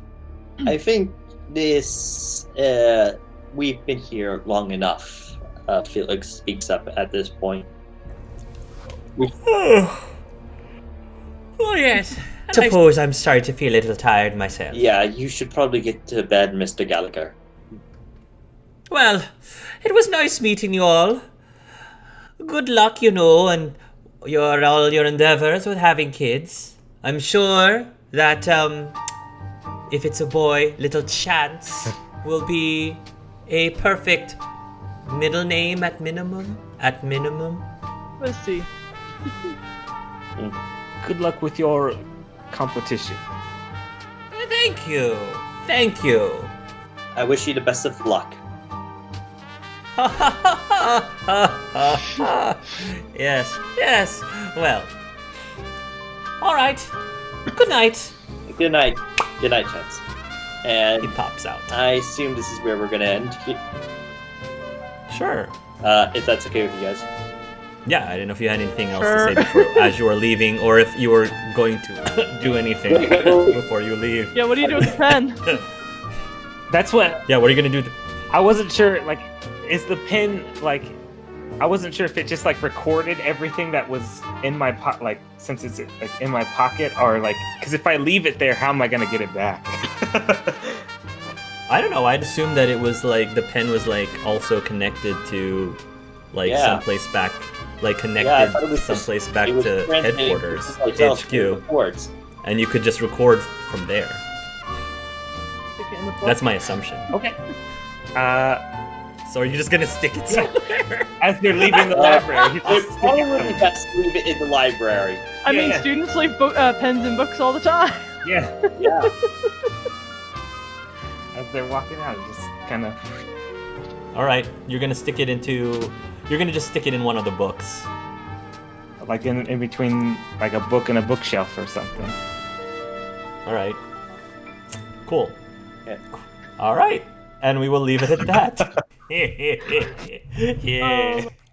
think this we've been here long enough. Felix speaks up at this point. Oh yes. I suppose I'm starting to feel a little tired myself. Yeah, you should probably get to bed, Mr. Gallagher. Well, it was nice meeting you all. Good luck, and all your endeavors with having kids. I'm sure that if it's a boy, little Chance will be a perfect middle name at minimum. We'll see. Good luck with your competition. Thank you. I wish you the best of luck. Yes. Well. All right. Good night. Good night. Good night, Chance. And He pops out. I assume this is where we're gonna end. Sure. If that's okay with you guys. Yeah, I didn't know if you had anything else to Sure. say before, as you were leaving, or if you were going to do anything before you leave. Yeah, what do you do with the pen? That's what Yeah, what are you gonna do? I wasn't sure. Like, is the pen like? I wasn't sure if it just like recorded everything that was in my like since it's like in my pocket, or like because if I leave it there, how am I gonna get it back? I don't know. I'd assume that it was like the pen was like also connected to like Yeah. someplace back, like Yeah, I connected thought it was someplace just- back it was to transmitting headquarters, to myself through HQ, reports. and you could just record from there. Stick it in the book. That's my assumption. Okay. So are you just gonna stick it somewhere? As they're leaving the library, you It just probably would be best to leave it in the library. I mean, yeah. students leave pens and books all the time. yeah. Yeah. As they're walking out, it just kind of. All right, you're gonna stick it into. You're gonna just stick it in one of the books. Like in between, like a book and a bookshelf or something. All right. Cool. Yeah. All right, and we will leave it at that. Yeah.